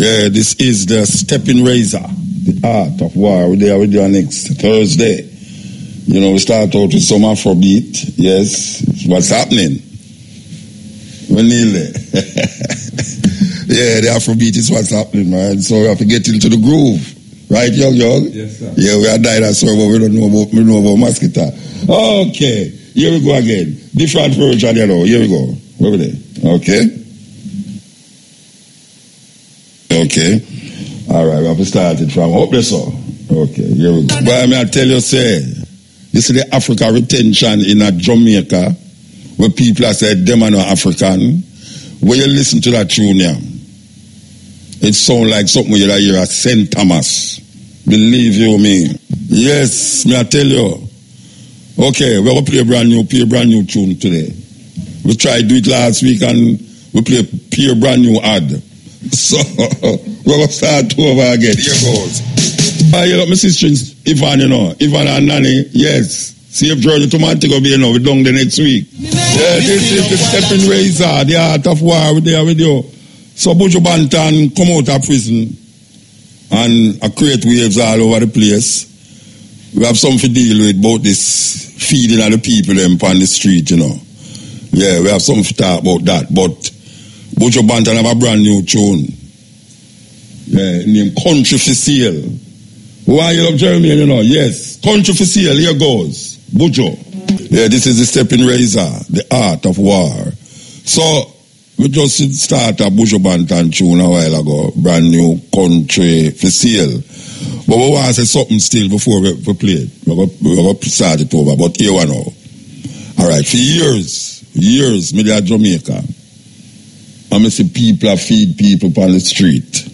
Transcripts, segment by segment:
Yeah, this is the Stepping Razor, the art of war. We're there with you next Thursday. You know, we start out with some Afrobeat. Yes, what's happening? We're nearly. Yeah, the Afrobeat is what's happening, man. So we have to get into the groove. Right, young? Yes, sir. Yeah, we are dinosaur, but we don't know about mosquito. Okay, here we go again. Different version, you know. Here we go. Where we there? Okay. Okay. All right, we have to start it from up there, so. Okay, here we go. But I tell you, say, this is the Africa retention in a Jamaica, where people are said, them are not African. When you listen to that tune here, it sounds like something you hear at St. Thomas. Believe you me. Yes, me I tell you. Okay, we're going to play a brand new tune today. We tried to do it last week and we play a brand new ad. So, we're going to start over again. Here goes. You know, my sister Ivan, you know. Ivan and Nanny, yes. Safe journey to Montego Bay, you know. We're down the next week. Yeah, this is the Stepping Razor, the art of war. We're there with you. So, Buju Banton come out of prison and create waves all over the place. We have something to deal with about this feeding of the people them on the street, you know. Yeah, we have something to talk about that. But Buju Banton have a brand new tune. Yeah, named Country for Sale. Why you love Jeremy, you know? Yes. Country for Sale, here goes. Buju. Yeah, this is the Stepping Razor, the art of war. So, we just start a Buju Banton tune a while ago, brand new Country for Sale. But we want to say something still before we play it. We're going to start it over, but here we know. All right, for years, me there at Jamaica, I see people feed people on the street.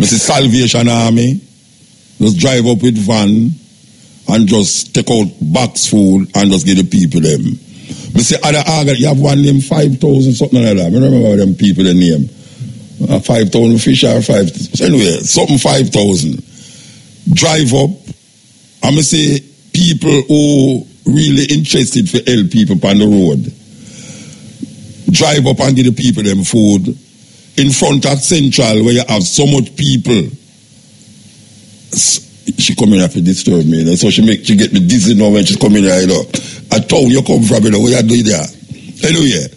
I see Salvation Army just drive up with van and just take out box food and just give the people them. I see other you have one name 5,000 something like that. I remember them people the name. 5,000 fish or 5,000. Anyway, something 5,000. Drive up. I'm say people who really interested for help people on the road. Drive up and give the people them food. In front of Central where you have so much people. She come in here to disturb me. So she get me dizzy now when she's coming here. You know. I told you come from, you know, what you doing there? Anyway.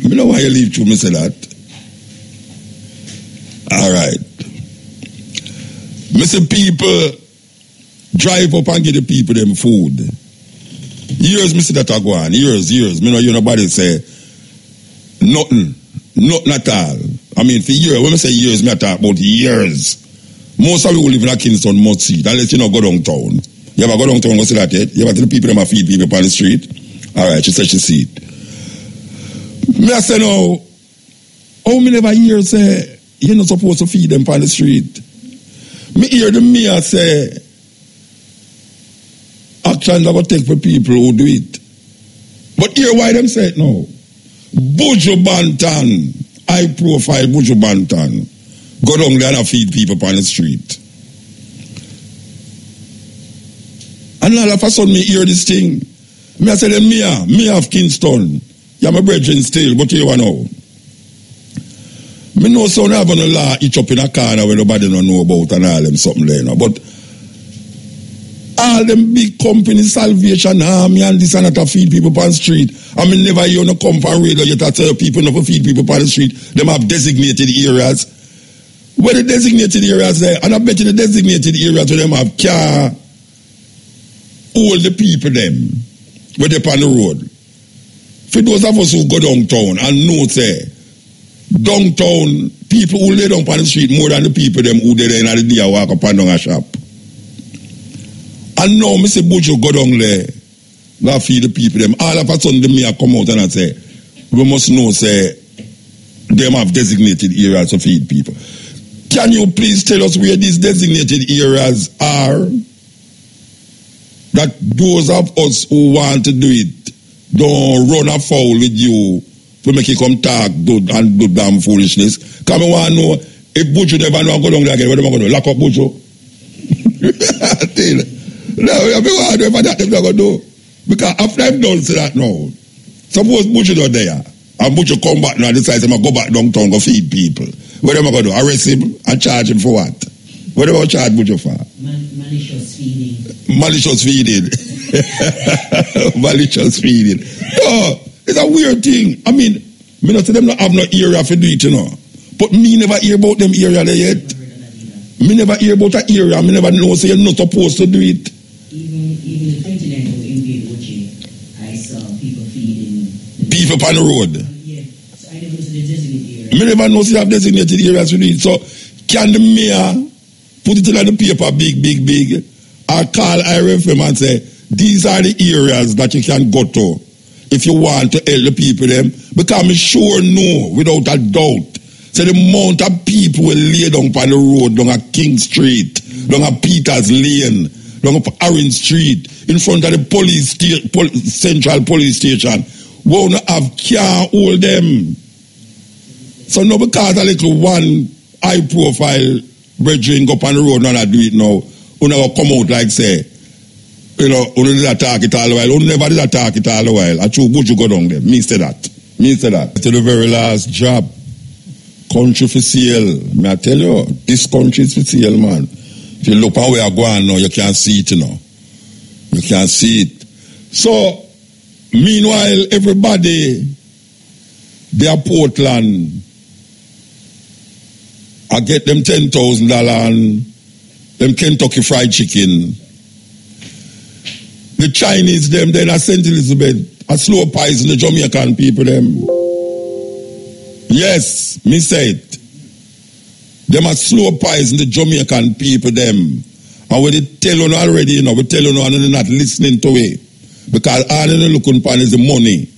I know why you leave to me say that. All right. Me say people drive up and give the people them food. Years me see that I go on. Years. Me know you nobody say nothing at all. I mean for years, when I say years, me I talk about years. Most of you who live in a Kingston must see it, unless you know go downtown. You ever go downtown and go see that yet? You ever tell the people them feed people on the street? All right, she said she see it. Me I say no, how many never hear say you're not supposed to feed them on the street? Me hear the mayor say actions are going to take for people who do it. But hear why them say it now. Buju Banton, high profile Buju Banton, go down there and feed people on the street. And all of a sudden me hear this thing. Me I say the mayor of Kingston. Yeah, my brethren still, but you know. Me know some have on a law each up in a corner where nobody don't know about and all them something there, you know. But all them big companies, Salvation Army and this and that to feed people on the street. I mean, never hear no come from radio yet to tell people not to feed people on the street. Them have designated areas. Where the designated areas there, and I bet you the designated areas where them have car, all the people them, where they on the road. For those of us who go downtown and know say, downtown, people who lay down on the street more than the people them who there in the day walk up and down a shop. And now, Mr. Buju go down there, now feed the people them. All of a sudden, the mayor come out and I say, we must know, say, them have designated areas to feed people. Can you please tell us where these designated areas are? That those of us who want to do it don't run afoul with you to make you come talk and do damn foolishness. Come on, want to know if Buju never know go down there again, what am I going to do? Lock up Buju? No, we have to wonder if that they're going to do. Because after I've done that now, suppose Buju not there, And Butcher come back now and decides I'm going to go back downtown, go feed people. What am I going to do? Arrest him and charge him for what? What am I going to charge Butcher for? Malicious feeding. Malicious feeding. Malicious feeding. No, it's a weird thing. I mean, me not say them not have no area for do it, you know. But me never hear about them area there yet. Me never hear about that area. Me never know say you're not supposed to do it. Even the continental in Ochi, I saw people feeding. People on the road. Yeah, so I never know the designated area. Me never know say you have designated areas to do it. So can the mayor put it in the paper big, or call IRFM and say, these are the areas that you can go to if you want to help the people them? Because I'm sure know, without a doubt, so the amount of people will lay down on the road, down at King Street, down at Peters Lane, down at Orange Street, in front of the Central Police Station, won't have can't hold them. So no, because a little one high profile brethren go up on the road and do it now, who never come out like say, you know, who did attack it all the while, who never did attack it all the while. I true good you go down there. Me say that. To the very last job. Country for sale. May I tell you, this country is for sale, man. If you look at where I go on now, you can't see it, you know. You can't see it. So, meanwhile, everybody, they are Portland. I get them $10,000 and them Kentucky Fried Chicken. The Chinese, them, then at St. Elizabeth, a slow poison the Jamaican people, them. Yes, me say it. Them are slow poison the Jamaican people, them. And we tell you already, you know, we tell you and they're not listening to it. Because all they're looking for is the money.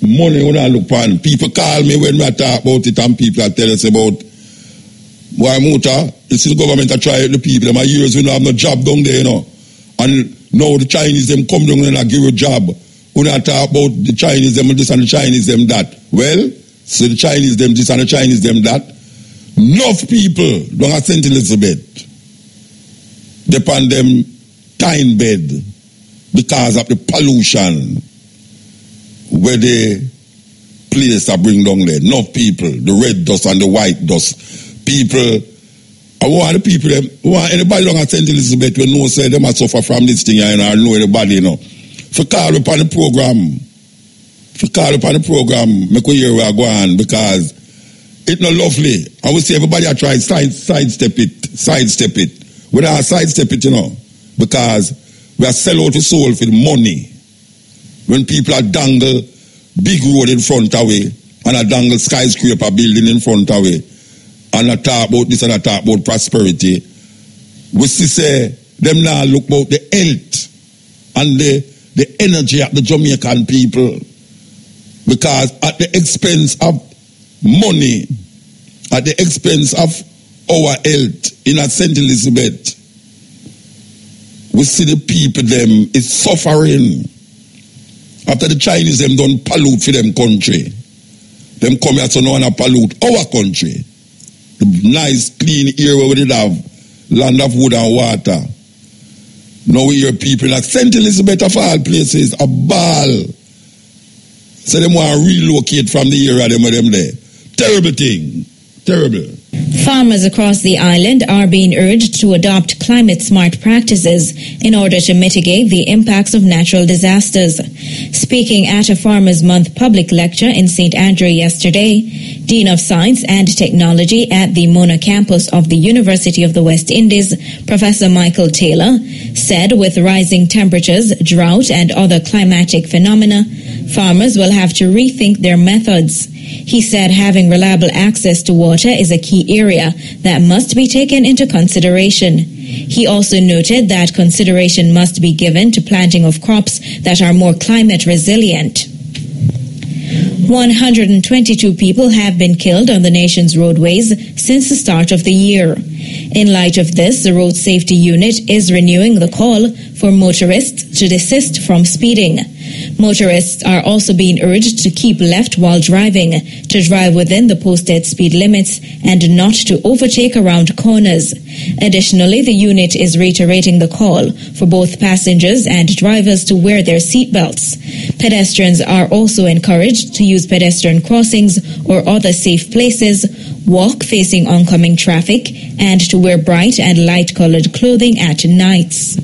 Money when I look for. People call me when I talk about it and people I tell us about why Muta, it's the government that try the people. Them are years we don't have no job down there, you know. And now the Chinese them come down and give you a job. When I talk about the Chinese them this and the Chinese them that. Well, so the Chinese them this and the Chinese them that. Enough people down at St. Elizabeth depend them time bed because of the pollution where the place that bring down there. Enough people, the red dust and the white dust. People, I want the people, I want anybody down at St. Elizabeth who know say they must suffer from this thing and I know anybody, you know. For call upon the program, make we hear where I go on because it's not lovely. I would say everybody I try sidestep it. We don't sidestep it, you know, because we are sell out the soul for the money. When people are dangle big road in front of way and a dangle skyscraper building in front of way and I talk about this and I talk about prosperity, we see say them now look about the health and the energy of the Jamaican people. Because at the expense of money, at the expense of our health in St. Elizabeth, we see the people them is suffering. After the Chinese them don't pollute for them country. Them come here so no one pollute our country. The nice clean air where we did have land of wood and water. Now we hear people like St. Elizabeth of all places, a ball. So them want to relocate from the area them there. Terrible thing. Terrible. Farmers across the island are being urged to adopt climate-smart practices in order to mitigate the impacts of natural disasters. Speaking at a Farmers' Month public lecture in St. Andrew yesterday, Dean of Science and Technology at the Mona campus of the University of the West Indies, Professor Michael Taylor, said with rising temperatures, drought, and other climatic phenomena, farmers will have to rethink their methods. He said having reliable access to water is a key area that must be taken into consideration. He also noted that consideration must be given to planting of crops that are more climate resilient. 122 people have been killed on the nation's roadways since the start of the year. In light of this, the Road Safety Unit is renewing the call for motorists to desist from speeding. Motorists are also being urged to keep left while driving, to drive within the posted speed limits, and not to overtake around corners. Additionally, the unit is reiterating the call for both passengers and drivers to wear their seatbelts. Pedestrians are also encouraged to use pedestrian crossings or other safe places, walk facing oncoming traffic, and to wear bright and light-colored clothing at nights.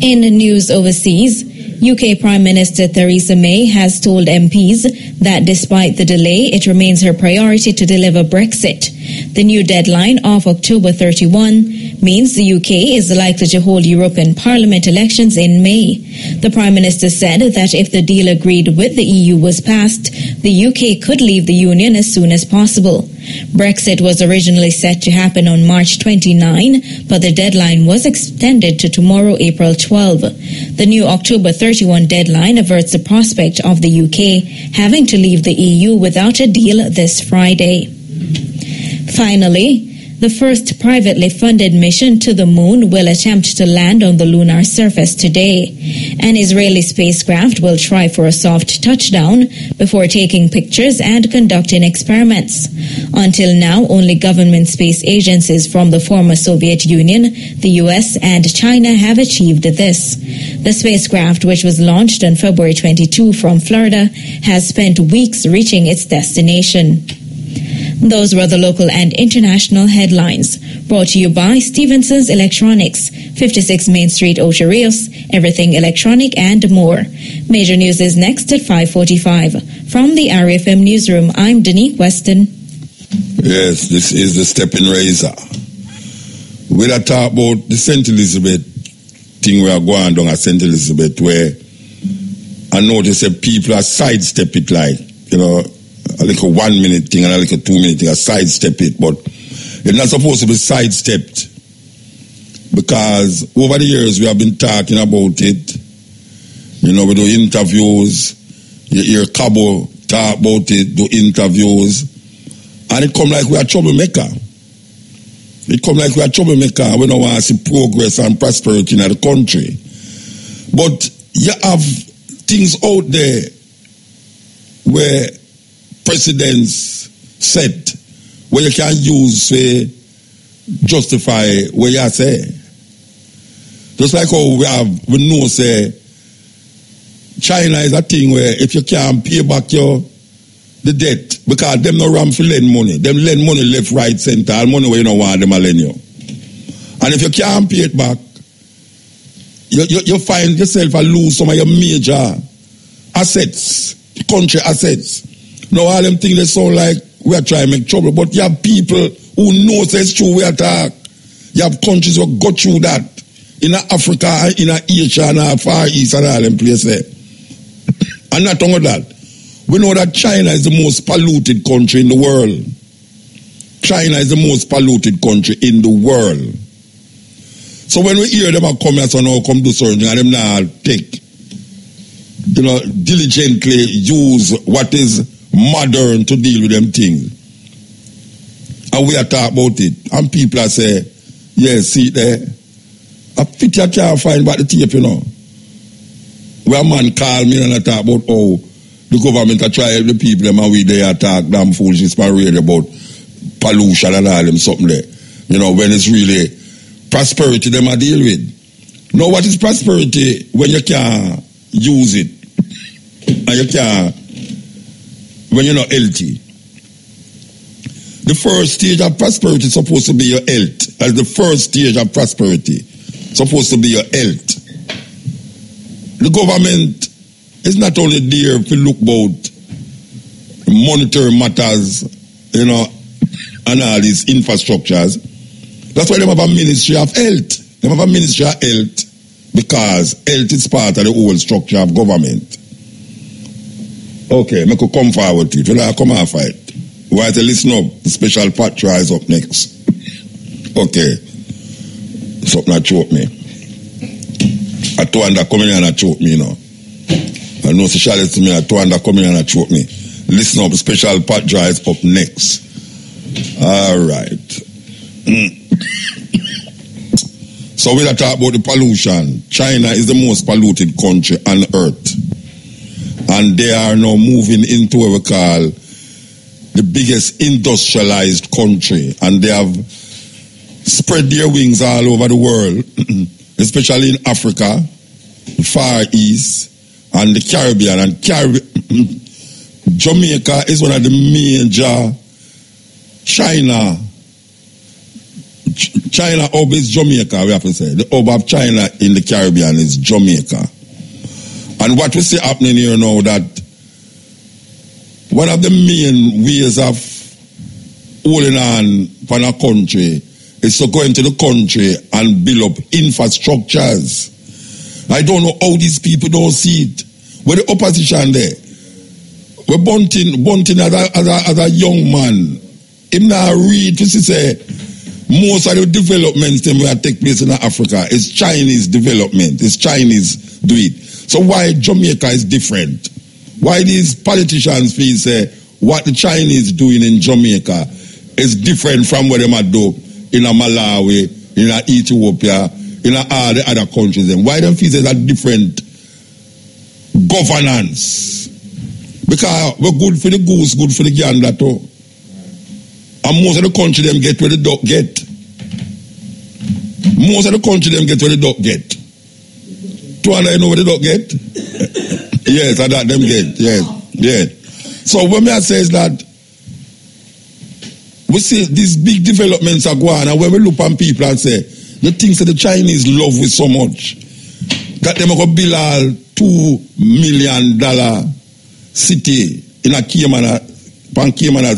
In news overseas, UK Prime Minister Theresa May has told MPs that despite the delay, it remains her priority to deliver Brexit. The new deadline of October 31 means the UK is likely to hold European Parliament elections in May. The Prime Minister said that if the deal agreed with the EU was passed, the UK could leave the Union as soon as possible. Brexit was originally set to happen on March 29, but the deadline was extended to tomorrow, April 12. The new October 31 deadline averts the prospect of the UK having to leave the EU without a deal this Friday. Finally, the first privately funded mission to the moon will attempt to land on the lunar surface today. An Israeli spacecraft will try for a soft touchdown before taking pictures and conducting experiments. Until now, only government space agencies from the former Soviet Union, the US, and China have achieved this. The spacecraft, which was launched on February 22 from Florida, has spent weeks reaching its destination. Those were the local and international headlines, brought to you by Stevenson's Electronics, 56 Main Street, Ocho Rios, everything electronic and more. Major news is next at 5:45. From the RFM Newsroom, I'm Denise Weston. Yes, this is the Stepping Razor. We'll talk about the St. Elizabeth thing we are going down at St. Elizabeth, where I notice that people are sidestep it like, a little 1 minute thing and a little 2 minute thing, a sidestep it, but it's not supposed to be sidestepped, because over the years we have been talking about it. We do interviews, you hear Cabo talk about it, do interviews, and it come like we are troublemaker. We don't want to see progress and prosperity in the country. But you have things out there where presidents set where you can use to justify what you say. Just like how we know say China is a thing where if you can't pay back the debt, because them no ram for lend money. Them lend money left, right, center, and money where you don't want them to lend you. And if you can't pay it back, you find yourself lose some of your major assets, country assets. Now all them things they sound like we are trying to make trouble, but you have people who know it's true we attack. You have countries who go through that in Africa, in Asia, and Far East, and all them places. And not only that, we know that China is the most polluted country in the world. China is the most polluted country in the world. So when we hear them come here, so now come do something, and them now take, diligently use what is modern to deal with them things. And we are talking about it. And people are saying, yes, see there. I fit you can't find about the tape, Where a man call me and I talk about how the government are trying the people them and we they attack damn foolishness by radio about pollution and all them something there. When it's really prosperity them I deal with. Now what is prosperity when you can't use it? And you can't, when you're not healthy. The first stage of prosperity is supposed to be your health. That's the first stage of prosperity. Supposed to be your health. The government is not only there to look about monetary matters, and all these infrastructures. That's why they have a Ministry of Health. They have a Ministry of Health because health is part of the whole structure of government. Okay, I could come forward to it. Will I come and fight? Why to listen up? The special patch is up next. Okay. Something that choke me. I told him that come in and choke me, I know socialist to me, I told him that come in and choke me. Listen up, the special patch is up next. All right. So when I talk about the pollution, China is the most polluted country on earth. And they are now moving into what we call the biggest industrialized country. And they have spread their wings all over the world, especially in Africa, the Far East, and the Caribbean. And Jamaica is one of the major China hub is Jamaica, we have to say. The hub of China in the Caribbean is Jamaica. And what we see happening here now, that one of the main ways of holding on for a country is to go into the country and build up infrastructures. I don't know how these people don't see it. With the opposition there, we're bunting as a young man. Him now read to say most of the developments that take place in Africa is Chinese development. It's Chinese do it. So why Jamaica is different? Why these politicians feel say what the Chinese doing in Jamaica is different from what they might do in Malawi, in Ethiopia, in all the other countries? And why them feel say that different governance? Because we're good for the goose, good for the gander too. And most of the country them get where the duck get. Most of the country them get where the duck get. 200 you know where the duck get? Yes, I that them get. Yes. Yeah. So what I say is that we see these big developments are going, and when we look on people and say the things that the Chinese love with so much, that they go build a $2 million city in a Cayman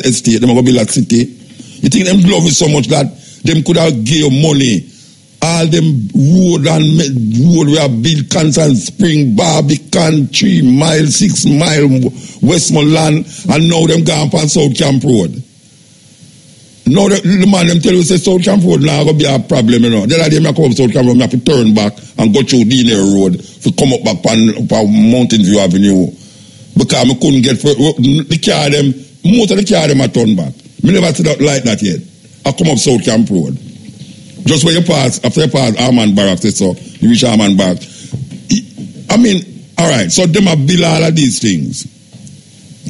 estate, they go build a city. You think them love it so much that them could have give money, all them road we have built Constant Spring, Barbican, 3 mile, 6 mile Westmoreland, and now them gone on South Camp Road. Now the man them tell you say South Camp Road now gonna be a problem, you know. The other day I come up South Camp Road, I have to turn back and go through Diner Road to come up back on Mountain View Avenue. Because I couldn't get the car them, most of the car them are turned back. I never see that like that yet. I come up South Camp Road. Just when you pass, after you pass Armand Barracks, so you reach Armand Barracks. I mean, all right, so them are build all of these things.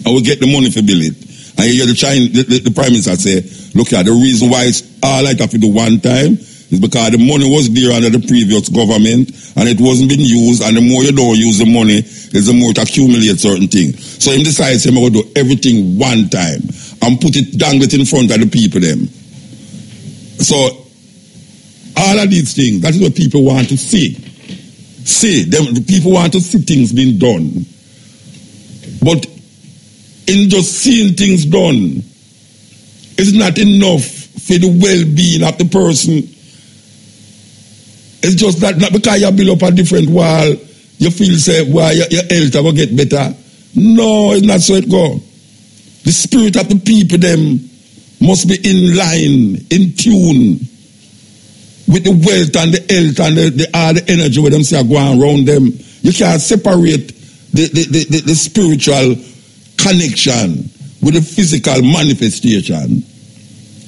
I will get the money for build it. And you hear the Prime Minister say, look at the reason why it's all like that for the one time is because the money was there under the previous government and it wasn't being used, and the more you don't use the money, is the more it accumulates certain things. So him decides he's going to do everything one time and put it dangled in front of the people them. So all of these things, that is what people want to see. The people want to see things being done. But in just seeing things done, it's not enough for the well-being of the person. It's just that not because you build up a different wall, you feel say, well, your health will get better. No, it's not so it go. The spirit of the people them must be in line, in tune with the wealth and the health and the energy where them say are going around them. You can't separate the spiritual connection with the physical manifestation.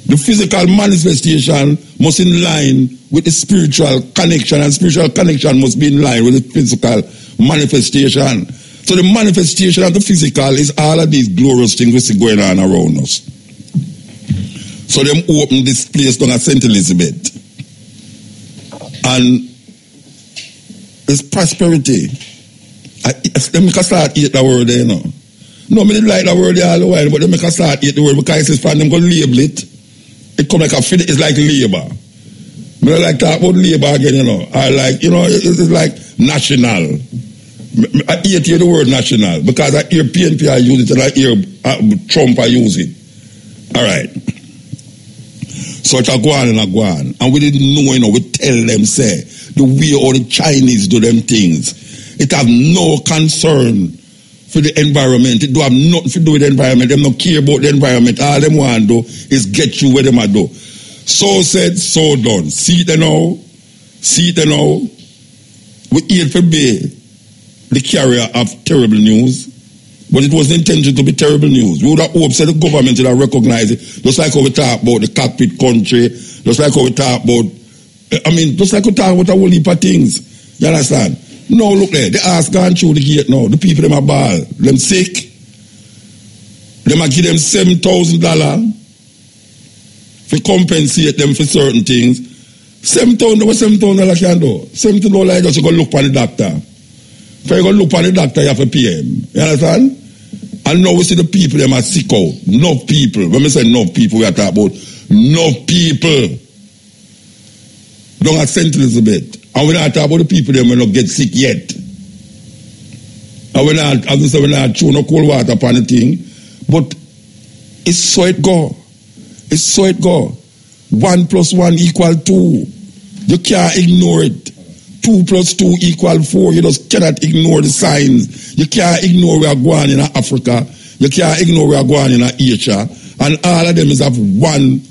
The physical manifestation must in line with the spiritual connection, and spiritual connection must be in line with the physical manifestation. So the manifestation of the physical is all of these glorious things we see going on around us. So them open this place down at St. Elizabeth. And it's prosperity. Let me start eat the word there, you know. No, I didn't like the word there all the while, but they make us start eat the word because it's from them going to label it. It come like it's like labor. I don't like talk about labor again, you know. I like, you know, it's like national. I hear the word national because I hear PNP I use it and I hear Trump I use it. All right. So it's a go on and a go on. And we didn't know, you know, we tell them, say, the way all the Chinese do them things. It have no concern for the environment. It do have nothing to do with the environment. They don't care about the environment. All them want to do is get you where they might do. So said, so done. See it now. See it now. We hear for be the carrier of terrible news, but it was intended to be terrible news. We would have hoped that the government would have recognized it, just like how we talk about the cockpit country, just like how we talk about I mean, just like we talk about a whole heap of things. You understand? No, look there. The ass gone through the gate now. The people them are ball. Them sick. Them a give them $7,000 to compensate them for certain things. $7,000, what $7,000 can do? $7,000 just you go look for the doctor. If you go look for the doctor, you have to pay him. You understand? And now we see the people them are sick out. Enough people. When we say enough people, we are talking about enough people. Don't at St. Elizabeth. And we're not talking about the people them will not get sick yet. And we're not, as we say, we're not throwing no cold water upon the thing. But it's so it go. It's so it go. 1 + 1 = 2. You can't ignore it. 2 + 2 = 4. You just cannot ignore the signs. You can't ignore where we're going in Africa. You can't ignore where we're going in Asia. And all of them is of one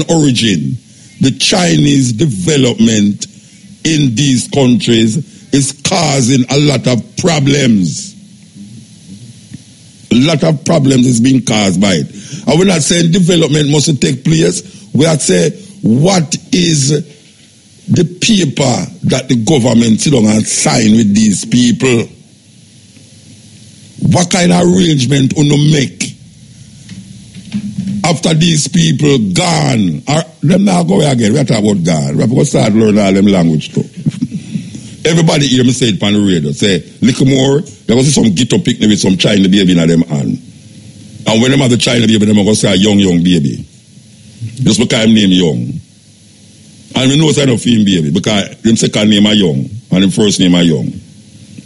origin. The Chinese development in these countries is causing a lot of problems. A lot of problems is being caused by it. And we're not saying development must take place. We are saying, what is the paper that the government sit down and sign with these people? What kind of arrangement will you make after these people gone? Or them now go again. We are talking about gone. We have to start learning all them language too. Everybody hear me say it on the radio. Say, little more, you're going to see some ghetto picnic with some China baby in them hand. And when them have the China baby, them are going to say a young baby. Just because I'm named Young. And we know it's not a film baby because them second name are Young and them first name are Young.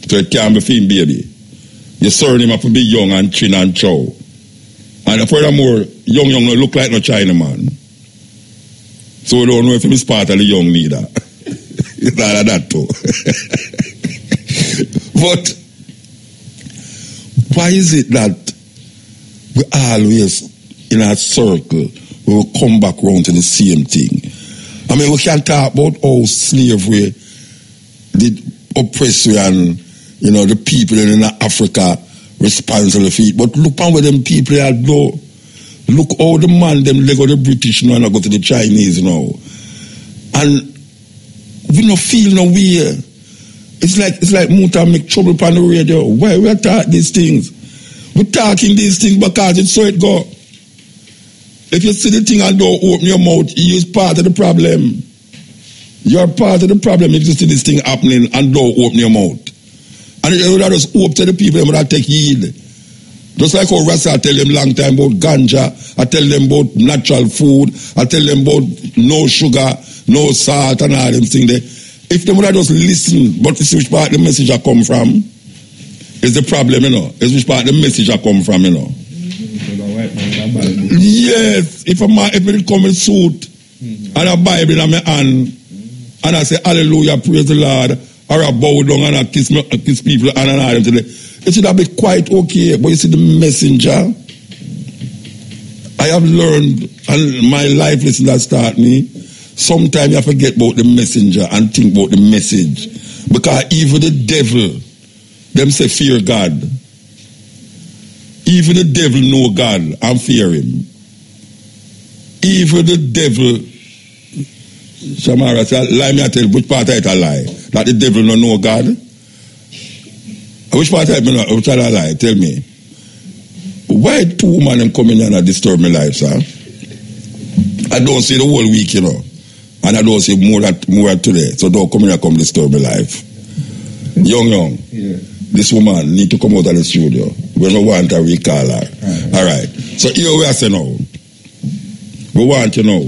So it can't be film baby. Your surname have to be Young and Chin and Chow. And furthermore, Young don't look like no China man. So we don't know if he's part of the Young neither. It's not that too. But why is it that we always in a circle we will come back round to the same thing? I mean, we can talk about how slavery did oppress you and, you know, the people in Africa responsible for it. But look on where them people are though. Look how the man them let go the British now and go to the Chinese now. And we don't feel no way. It's like Muta make trouble on the radio. Why we are talking these things? We're talking these things because it's so it go. If you see the thing and don't open your mouth, you're part of the problem. You're part of the problem if you see this thing happening and don't open your mouth. And you would just hope to the people that take heed. Just like how Rasta tell them long time about ganja, I tell them about natural food, I tell them about no sugar, no salt and all them things there. If they would just listen, but this is which part the message I come from, is the problem, you know. It's which part the message I come from, you know. Yes, if it come in suit and a Bible in my hand and I say hallelujah, praise the Lord, or I bow down and I kiss people and I them today, it should have been quite okay. But you see the messenger, I have learned, and my life lesson that start me, sometimes you forget about the messenger and think about the message. Because even the devil, them say fear God. Even the devil know God and fear him. Even the devil, Shamara said, lie me I tell, which part I lie? That the devil don't know God? Which part I lie? Tell me. Why 2 women come in and disturb my life, sir? I don't see the whole week, you know. And I don't see more today. So don't come in and come disturb my life. Young. Yeah. This woman need to come out of the studio. We don't want to recall her. All right. So here we are saying now. We want to know.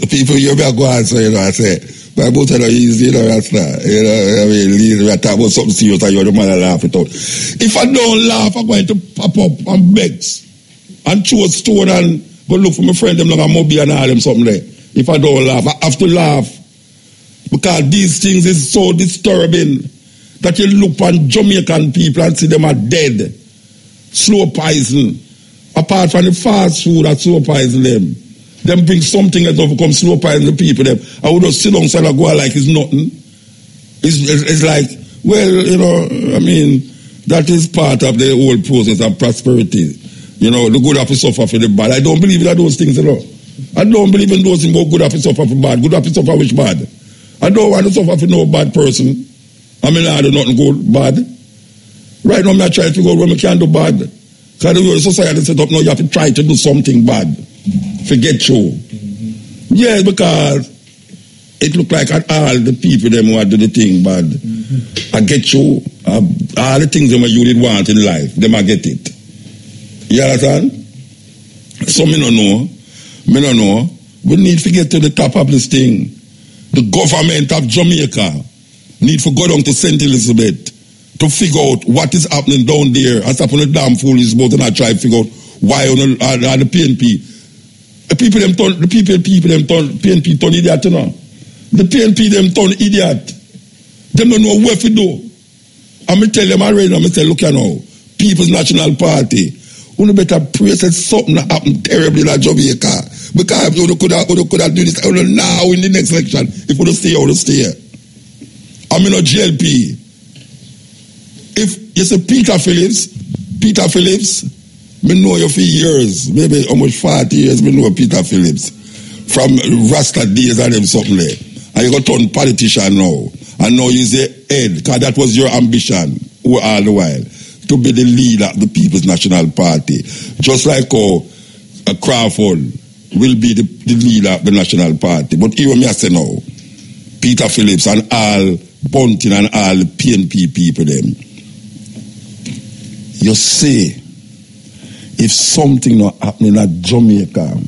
People hear me go on, so you know, I say, but both of them easy, you know, that's not. You know, I mean, we are talking about something serious and you're the man that laugh it out. If I don't laugh, I'm going to pop up and begs and throw a stone and go look for my friend them like a mobile and all them something there. If I don't laugh, I have to laugh. Because these things is so disturbing that you look on Jamaican people and see them are dead. Slow poison. Apart from the fast food that slow poison them. Them bring something that don't become slow poison the people them. I would just sit down and go like it's nothing. It's like, well, you know, I mean, That is part of the whole process of prosperity. You know, the good have to suffer for the bad. I don't believe in those things, you know. I don't believe in those things about good have to suffer for bad. Good have to suffer which bad. I don't want to suffer for no bad person. I mean, I do nothing good, bad. Right now, I try to figure out when I can do bad. Because the whole society set up now, you have to try to do something bad. Forget you. Yes, because it look like all the people them who do the thing bad. I get you. All the things them you did want in life, them I get it. You understand? So me don't know. Me don't know. We need to get to the top of this thing. The government of Jamaica need to go down to St. Elizabeth to figure out what is happening down there. And stop on the damn fool is about and I try to figure out why on the PNP. The people them turn PNP turn idiot, you know. The PNP them turn idiot. Them don't know what to do. I'm going to tell them already, I'm going to say, look now, People's National Party, you better pray that something happened terribly in Jamaica. Because you could have do this now in the next election. If you stay out, stay. I'm in a GLP. If you say Peter Phillips, me know you for years, maybe almost 40 years, me know Peter Phillips. From Rasta days and them something there. And you got to turn politician now. And now you say head, because that was your ambition all the while. To be the leader of the People's National Party. Just like Crawford will be the leader of the National Party. But even me I say now, Peter Phillips and all Bunting and all the PNP people them, you see, if something not happening at Jamaica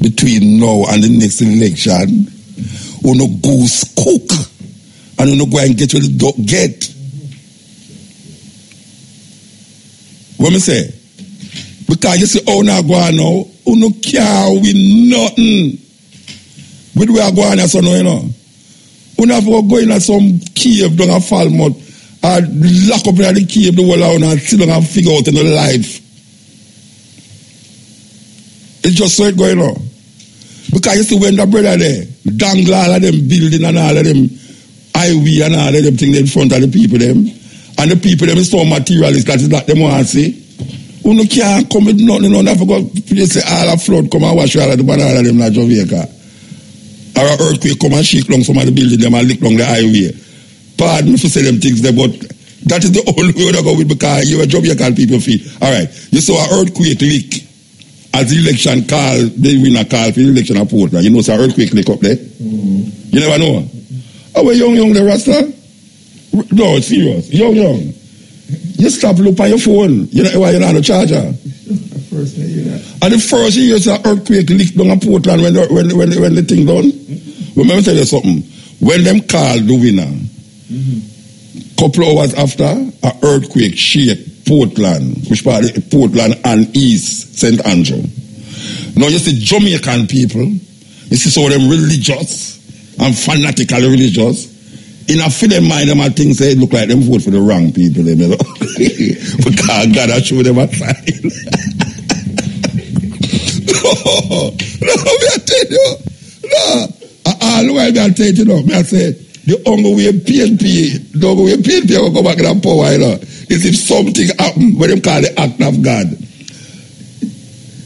between now and the next election, we no goose cook and we no go and get what you don't get. What me say? Because you see, oh, now go on now, you no care with nothing. With where I go on, so no, you know. You have to go in at some cave down a Falmouth, or lock up in the cave the whole hour and sit down and figure out in the life. It's just so it going on. Because you see, when the brother there, dangle all of them building and all of them highway and all of them things in front of the people them. And the people them is so materialist that is that them want to see. You no can't come with nothing, you know, forgot you say all the flood come and wash all of the banana them in Jamaica. Or an earthquake come and shake long some of the building them and lick long the highway. Pardon me for say them things there, but that is the only way to go with because you are Jamaican people feel. Alright, you saw an earthquake leak as the election call, they win a call for the election of Portland. You know, so an earthquake leak up there. You never know. Oh, well, young, the Rasta? No, serious. Young. You stop look on your phone. You know why you're not a charger. And the first year, an earthquake leaked down in Portland when the thing done. Remember, tell you something. When them called the winner, couple hours after, an earthquake shake Portland, which part of Portland and East St. Andrew. Now you see Jamaican people, you see some of them religious and fanatically religious. In a film mind, them things say it look like them vote for the wrong people. Them, you know? Because God has shown them a sign. No, me I tell you. No. All the while me I tell you, me I say, the only way PNP will go back in power, you know, is if something happen, what them call the act of God.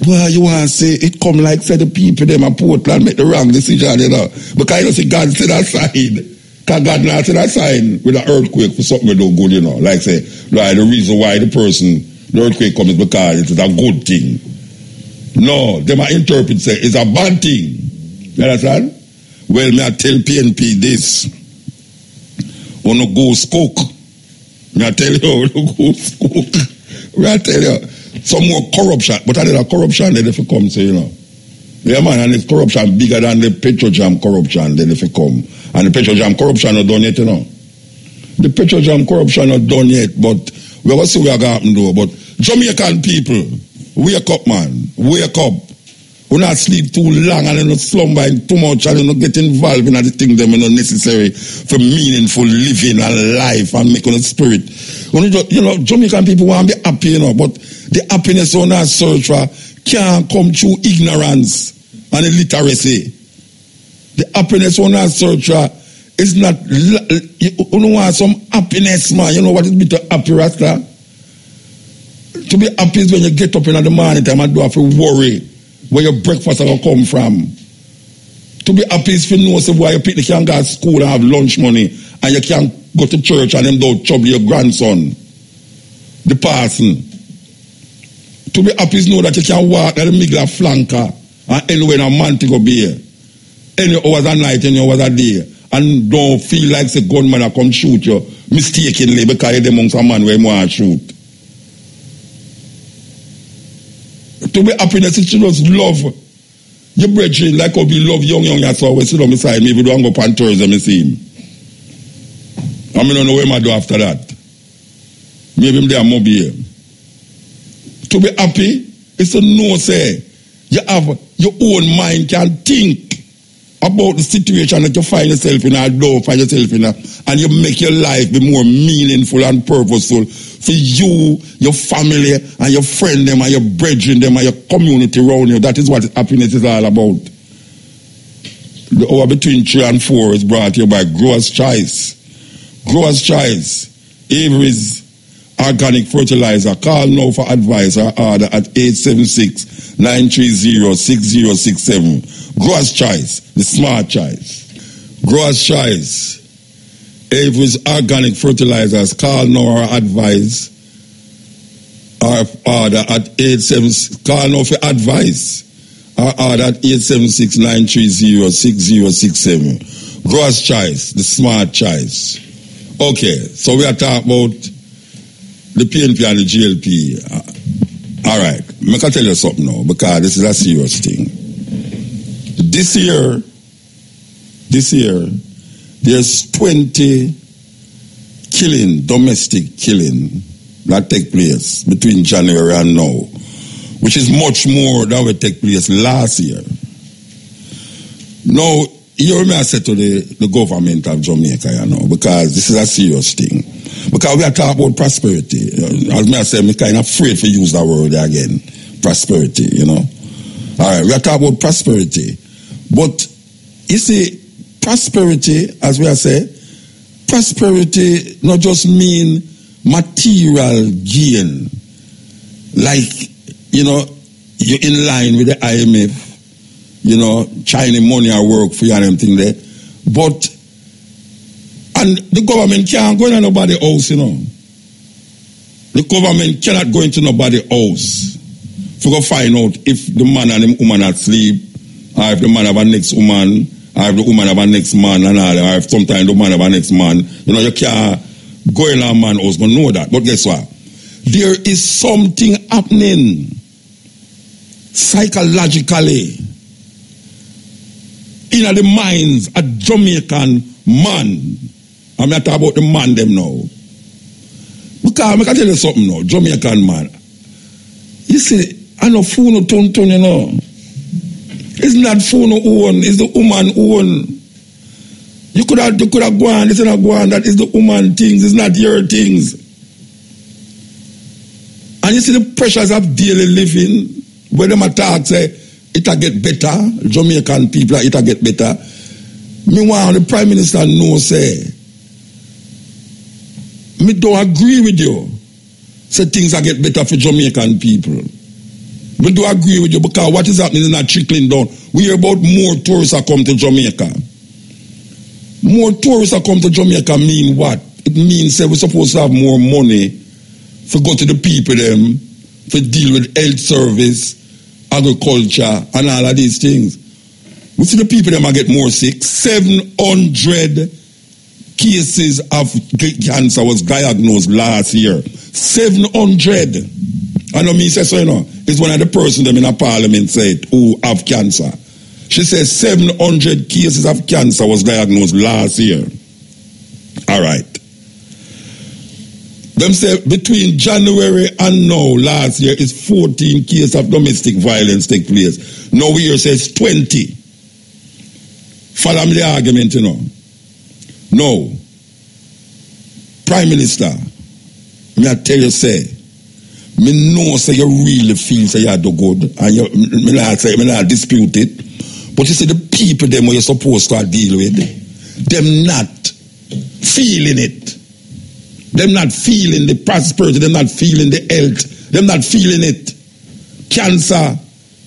Well, you want to say, it come like, say, the people, them at Portland make the wrong decision, you know. Because you know, see, God said aside. Because God not said aside with an earthquake for something we do good, you know. Like say, like the reason why the earthquake comes is because it is a good thing. No, them I interpret say, it's a bad thing. You understand? Well, me I tell PNP this. On no go cook. Me I tell you, on no go cook. Me I tell you, some more corruption. But I did a corruption, then if you come, say, you know. Yeah, man, and it's corruption bigger than the Petrojam corruption, then if you come. And the Petrojam corruption not done yet, you know. The Petrojam corruption not done yet, but we're going to see what going to do. But Jamaican people, wake up, man. Wake up. We not sleep too long and you not slumber too much and you not get involved in the things that are not necessary for meaningful living and life and making a spirit. You know, Jamaican people want to be happy, you know, but the happiness on that search for can't come through ignorance and illiteracy. The happiness on that search for is not, you don't want some happiness, man. You know what is be to happy, Rasta? To be happy is when you get up in the morning time and do have to worry where your breakfast will come from. To be happy is to know why your picnic can go to school and have lunch money and you can go to church and them don't trouble your grandson, the person. To be happy is know that you can walk at the middle of flanker and anywhere a man to go be here. Any hours a night, any hours a day. And don't feel like the gunman will come shoot you mistakenly because you're amongst a man where you want to shoot. To be happiness is to just love your brethren like how we love young so we sit on beside me if we don't go on Thursday, I see him. I don't know what I do after that. Maybe I'm there more be here. To be happy is to know say you have your own mind can think about the situation that you find yourself in or don't find yourself in and you make your life be more meaningful and purposeful for you, your family, and your friend them, and your brethren them, and your community around you. That is what happiness is all about. The hour between 3 and 4 is brought to you by Growers Choice. Growers Choice. Avery's Organic Fertilizer. Call now for advice or order at 876-930-6067. Growers Choice. The smart choice. Growers Choice. Avery's Organic Fertilizers. Call now or advise or order at 876. Call now for advice or order at 876-930-6067. Growers Choice, the smart choice. Okay, so we are talking about the PNP and the GLP. All right, I can tell you something now because this is a serious thing. This year, there's 20 domestic killing that take place between January and now, which is much more than what take place last year. Now, you may say to the government of Jamaica, you know, because this is a serious thing. Because we are talking about prosperity. As I say, I'm kind of afraid to use that word again. Prosperity, you know. All right, we are talking about prosperity. But, you see, prosperity, as we are saying, prosperity not just mean material gain. Like, you know, you're in line with the IMF, you know, China money at work for you and everything there. But, and the government can't go into nobody's house, you know. The government cannot go into nobody's house to go find out if the man and the woman are asleep, or if the man have a next woman, or if the woman have a next man and all, or if sometimes the man have a next man. You know, you can't go in a man's house to know that. But guess what? There is something happening psychologically in the minds of Jamaican man. I'm not talking about the man them now. Because I can tell you something now, Jamaican man. You see, I know fool no ton, you know. It's not fool no own, it's the woman own. You could have gone, it's not gone, that is the woman things, it's not your things. And you see the pressures of daily living, where them attack say, it'll get better, Jamaican people, it'll get better. Meanwhile, the Prime Minister knows, say, me don't agree with you. Say things will get better for Jamaican people. We do agree with you because what is happening is not trickling down. We hear about more tourists that come to Jamaica. More tourists that come to Jamaica mean what? It means that we're supposed to have more money to go to the people them, to deal with health service, agriculture, and all of these things. We see the people them are get more sick. 700 cases of cancer was diagnosed last year. 700. I know me say so, you know. It's one of the persons them in a parliament said who have cancer. She says 700 cases of cancer was diagnosed last year. All right. Them say between January and now, last year, is 14 cases of domestic violence take place. Now we here says 20. Follow me the argument, you know. No. Prime Minister, me I tell you, say, me know say you really feel say you do good, and you, me not dispute it. But you see the people them where you're supposed to deal with, them not feeling it. Them not feeling the prosperity, them not feeling the health Them not feeling it. Cancer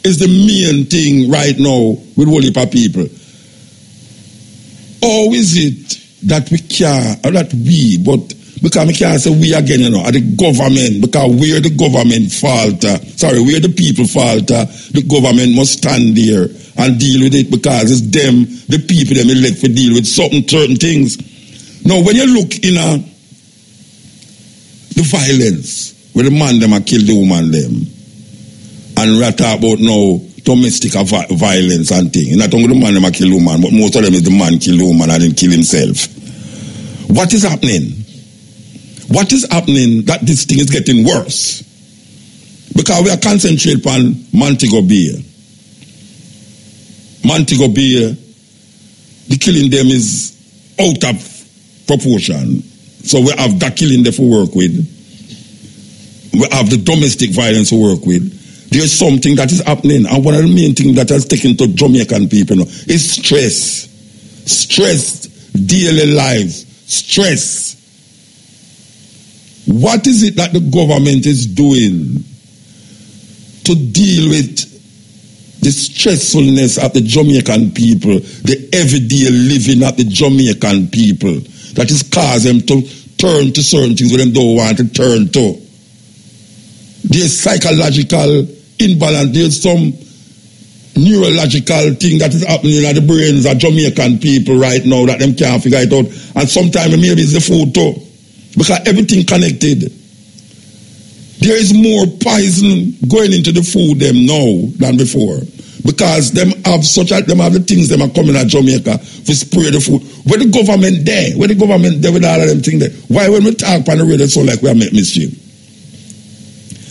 is the main thing right now with whole heap of people. How is it that we can't, or that we, but because we can't say we again, are the government, because where the government falter, where the people falter, the government must stand there and deal with it, because it's them, the people, them elect to deal with certain things. Now, when you look in the violence, where the man them a kill the woman them, and we are talking about now domestic violence and things. Not only the man them a kill the woman, but most of them is the man kill the woman and then kill himself. What is happening? What is happening that this thing is getting worse? Because we are concentrating on Montego Bay. Montego Bay, the killing them is out of proportion. So we have that killing there to work with. We have the domestic violence to work with. There's something that is happening. And one of the main things that has taken to Jamaican people is stress. Stress, daily lives, stress. What is it that the government is doing to deal with the stressfulness of the Jamaican people, the everyday living of the Jamaican people, that is causing them to turn to certain things where they don't want to turn to? There's psychological imbalance, there's some neurological thing that is happening in the brains of Jamaican people right now that them can't figure it out. And sometimes maybe it's the food too, because everything connected. There is more poison going into the food them now than before, because them have the things them are coming at Jamaica to spray the food. Where the government there with all of them things there? Why when we talk on the radio so like we are make mischief?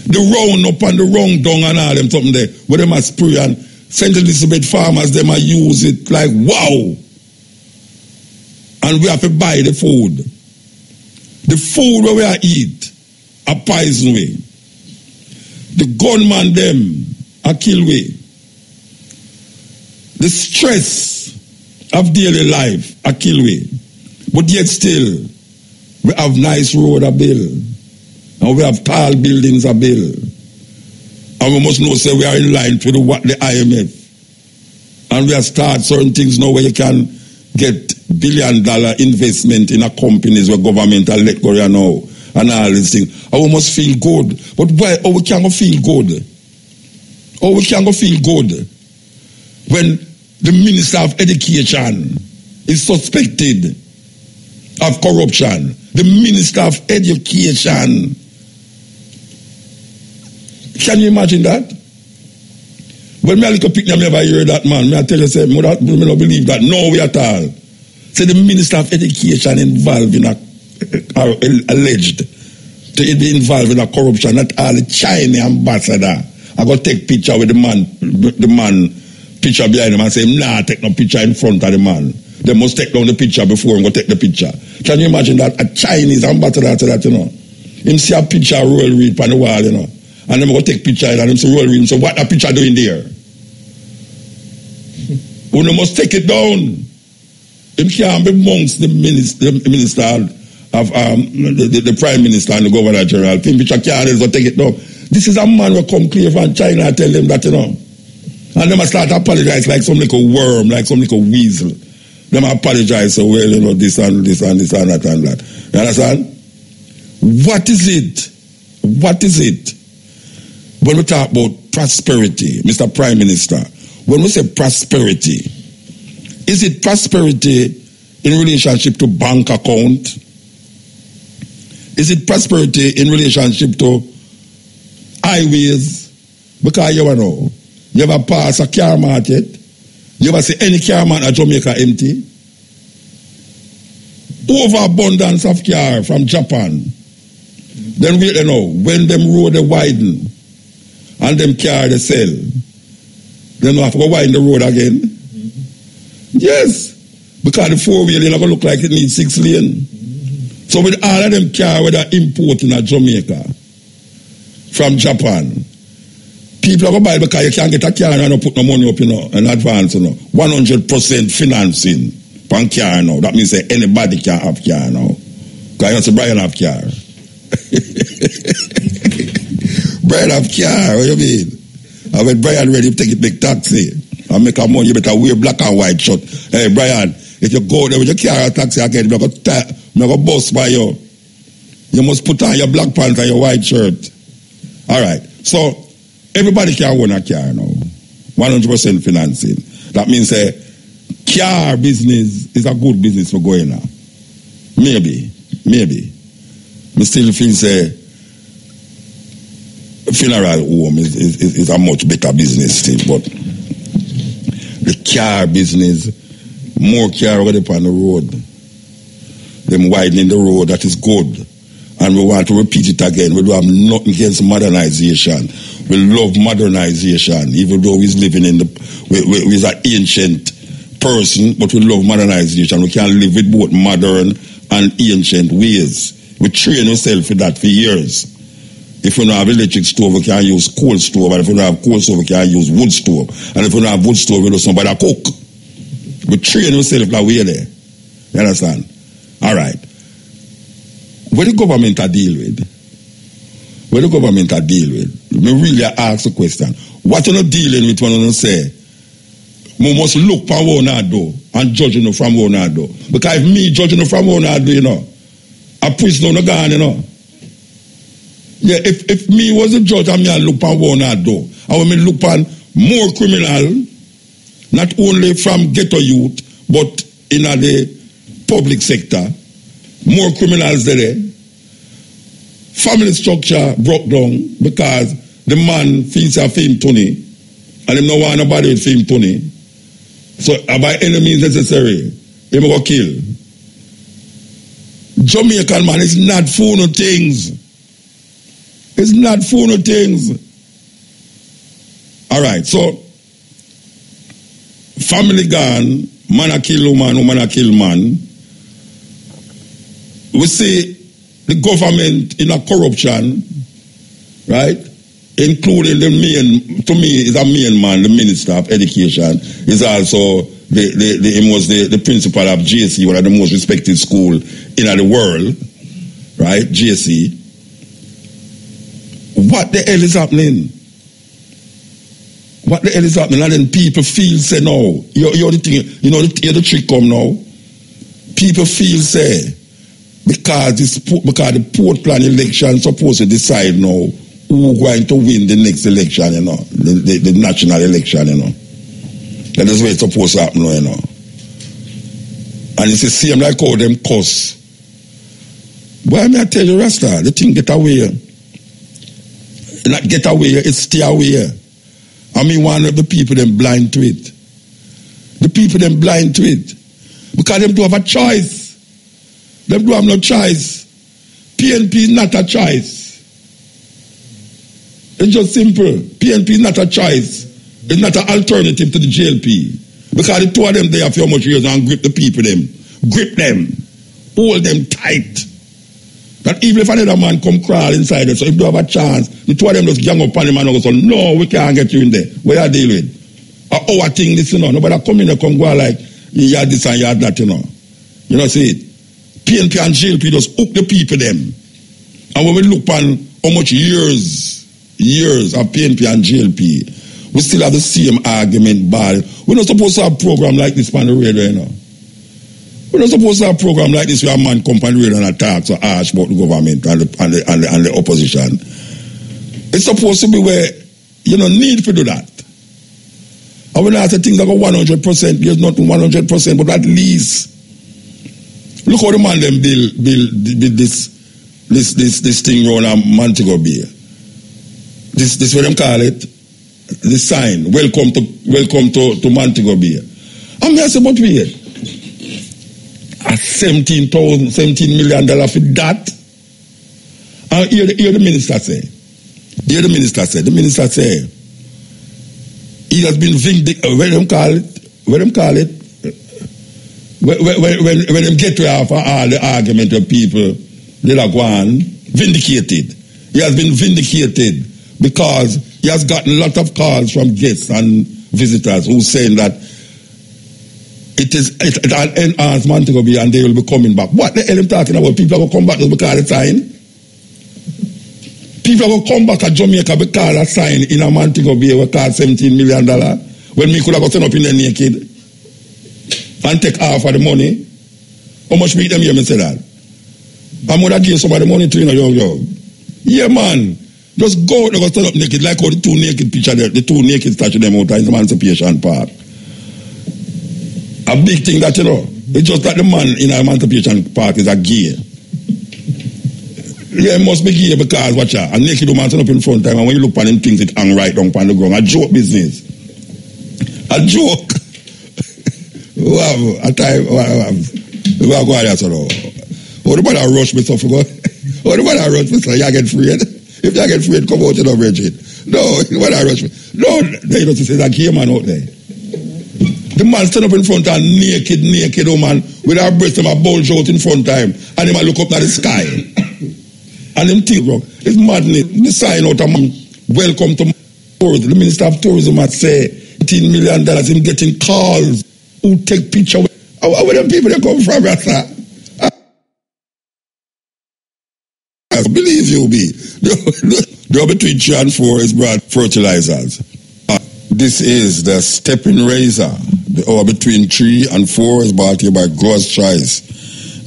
The round up and the round down and all them something there, where them are spray, and St. Elizabeth farmers them are use it like wow. And we have to buy the food. The food where we are eat a poison way. The gunman them a kill way. The stress of daily life a kill way. But yet still, we have nice road a bill. And we have tall buildings a bill. And we must know say we are in line to the IMF. And we have started certain things now where you can get $1 billion investment in a companies where government will let go now. And all these things. And we must feel good. But why? How we can't go feel good? How we can't go feel good? When the Minister of Education is suspected of corruption. The Minister of Education. Can you imagine that? When I look at picture, I never hear that man. I tell you, say, I don't believe that. No way at all. Say the Minister of Education involved in alleged to be involved in a corruption. Not all the China ambassador. I go take picture with the man picture behind him and say, nah, take no picture in front of the man. They must take down the picture before and go take the picture. Can you imagine that? A Chinese ambassador to that, Him see a picture roll read on the wall, And them go take picture and him say roll read. So what a picture doing there? You must take it down. Him can't be amongst the minister of the Prime Minister and the Governor General. Him picture can't go take it down. This is a man who come clear from China and tell them that, And them start apologize like some little worm, like some little weasel. Them apologize, so well, this and this and this and that and that. You understand? What is it? What is it? When we talk about prosperity, Mr. Prime Minister, when we say prosperity, is it prosperity in relationship to bank account? Is it prosperity in relationship to highways? Because you know, you ever pass a car market? You ever see any car man at Jamaica empty? Overabundance of car from Japan. Then we when them road they widen and them car they sell, then we have to go widen the road again. Yes. Because the 4-wheel is not going to look like it needs 6 lanes. So with all of them car where they're importing at Jamaica from Japan, people are going to buy because you can't get a car and not put no money up, in advance, 100% financing for car now. That means that anybody can have car now. Because you have to buy and have car. Brian have car, what you mean? I when Brian ready to take it big taxi and make a money, you better wear black and white shirt. Hey Brian, if you go there with your car or taxi again, I'm going to bust by you. You must put on your black pants and your white shirt. All right. So everybody can own a car now. 100% financing. That means car business is a good business for going on. Maybe. I still feel funeral home is a much better business still, but the car business, more car over on the road. Them widening the road, that is good. And we want to repeat it again. We don't have nothing against modernization. We love modernization, even though we're living in we're an ancient person, but we love modernization. We can live with both modern and ancient ways. We train ourselves for that for years. If we don't have electric stove, we can use coal stove. And if we don't have coal stove, we can use wood stove. And if we don't have wood stove, we do somebody cook. We train ourselves that way there. You understand? All right. What the government are deal with? We really ask the question. What are you dealing with when you say, we must look from what we do and judge from what we do? Because if me judging from what we do, a prisoner no gone, Yeah, if me was a judge and me I look on what I do, I will look on more criminal, not only from ghetto youth, but in the public sector, more criminals there. Family structure broke down because the man feels a fame Tony, and him no want nobody with fame Tony. So by any means necessary, he will kill. Jamaican man is not full of things. It's not full of things. All right, so family gone, man a kill woman a kill man. We see the government in a corruption, right? Including the main, to me, is a main man, the Minister of Education, is also he was the principal of JC, one of the most respected school in the world, right? JC. What the hell is happening? What the hell is happening? And then people feel say no. You're the thing, the trick come now. People feel say because the Portland election is supposed to decide now who's going to win the next election, the national election, That is where it's supposed to happen, And it's the same like how them cuss. Why may I tell you, Rasta, the thing get away. Not get away, it's stay away. I mean, one of the people them blind to it. The people them blind to it. Because them do have a choice. Them do have no choice. PNP is not a choice. It's just simple. PNP is not a choice. It's not an alternative to the JLP. Because the two of them, they have how much years and grip the people them. Grip them. Hold them tight. That even if another man come crawl inside there, so if you have a chance, the two of them just gang up on him and go, so no, we can't get you in there. What you deal with? Our thing, this, Nobody come in there, come go like, you had this and you had that, You know, see it? PNP and JLP just hook the people them. And when we look on how much years of PNP and JLP, we still have the same argument, but we're not supposed to have a program like this on the radio, We're not supposed to have a program like this where a man come on the radio and attacks or ask about the government and the opposition. It's supposed to be where you don't need to do that. I will not say things that go 100%, there's not 100%, but at least look how the man them build this thing around Montego Bay. This what them call it? The sign, welcome to Montego Bay. I'm here say, but wait. $17 million for that. And hear the minister say. The minister say, he has been vindicated. When them call it? When them get to have all the argument of people, they are going vindicated. He has been vindicated because he has gotten a lot of calls from guests and visitors who saying that it'll enhance Montego Bay and they will be coming back. What the hell am I talking about? People are going to come back just because of the sign? People will come back at Jamaica because a sign in a Montego Bay will cost $17 million when me could have gotten up in there naked and take half of the money. How much meet them here, me say that? I'm going to give somebody money to, yo. Yeah, man. Just go out and go stand up naked, like how the two naked picture there, the two naked statue them out in the Emancipation Park. A big thing that, it's just that the man in the Emancipation Park is a gay. Yeah, it must be gay because, watch out, a naked woman stand up in front of him, and when you look at them things, it hang right down on the ground. A joke business. A joke. Wow, a time, wow. What the man rush me stuff? What the man rush me stuff? You get afraid? If you get afraid, come out and Bridget. No, what I rush me? No, they don't say that gay man out there. The man stand up in front of a naked woman with her breast and a bulge out in front of him, and he man look up at the sky. And him think wrong. It's madness. The sign out a man, welcome to tourism. The Minister of Tourism had say $18 million him getting calls who take picture. Where them people they come from, sir? I believe you be. The between 3 and 4 is broad fertilizers. This is the stepping razor. The hour between 3 and 4 is brought to you by Growers Choice.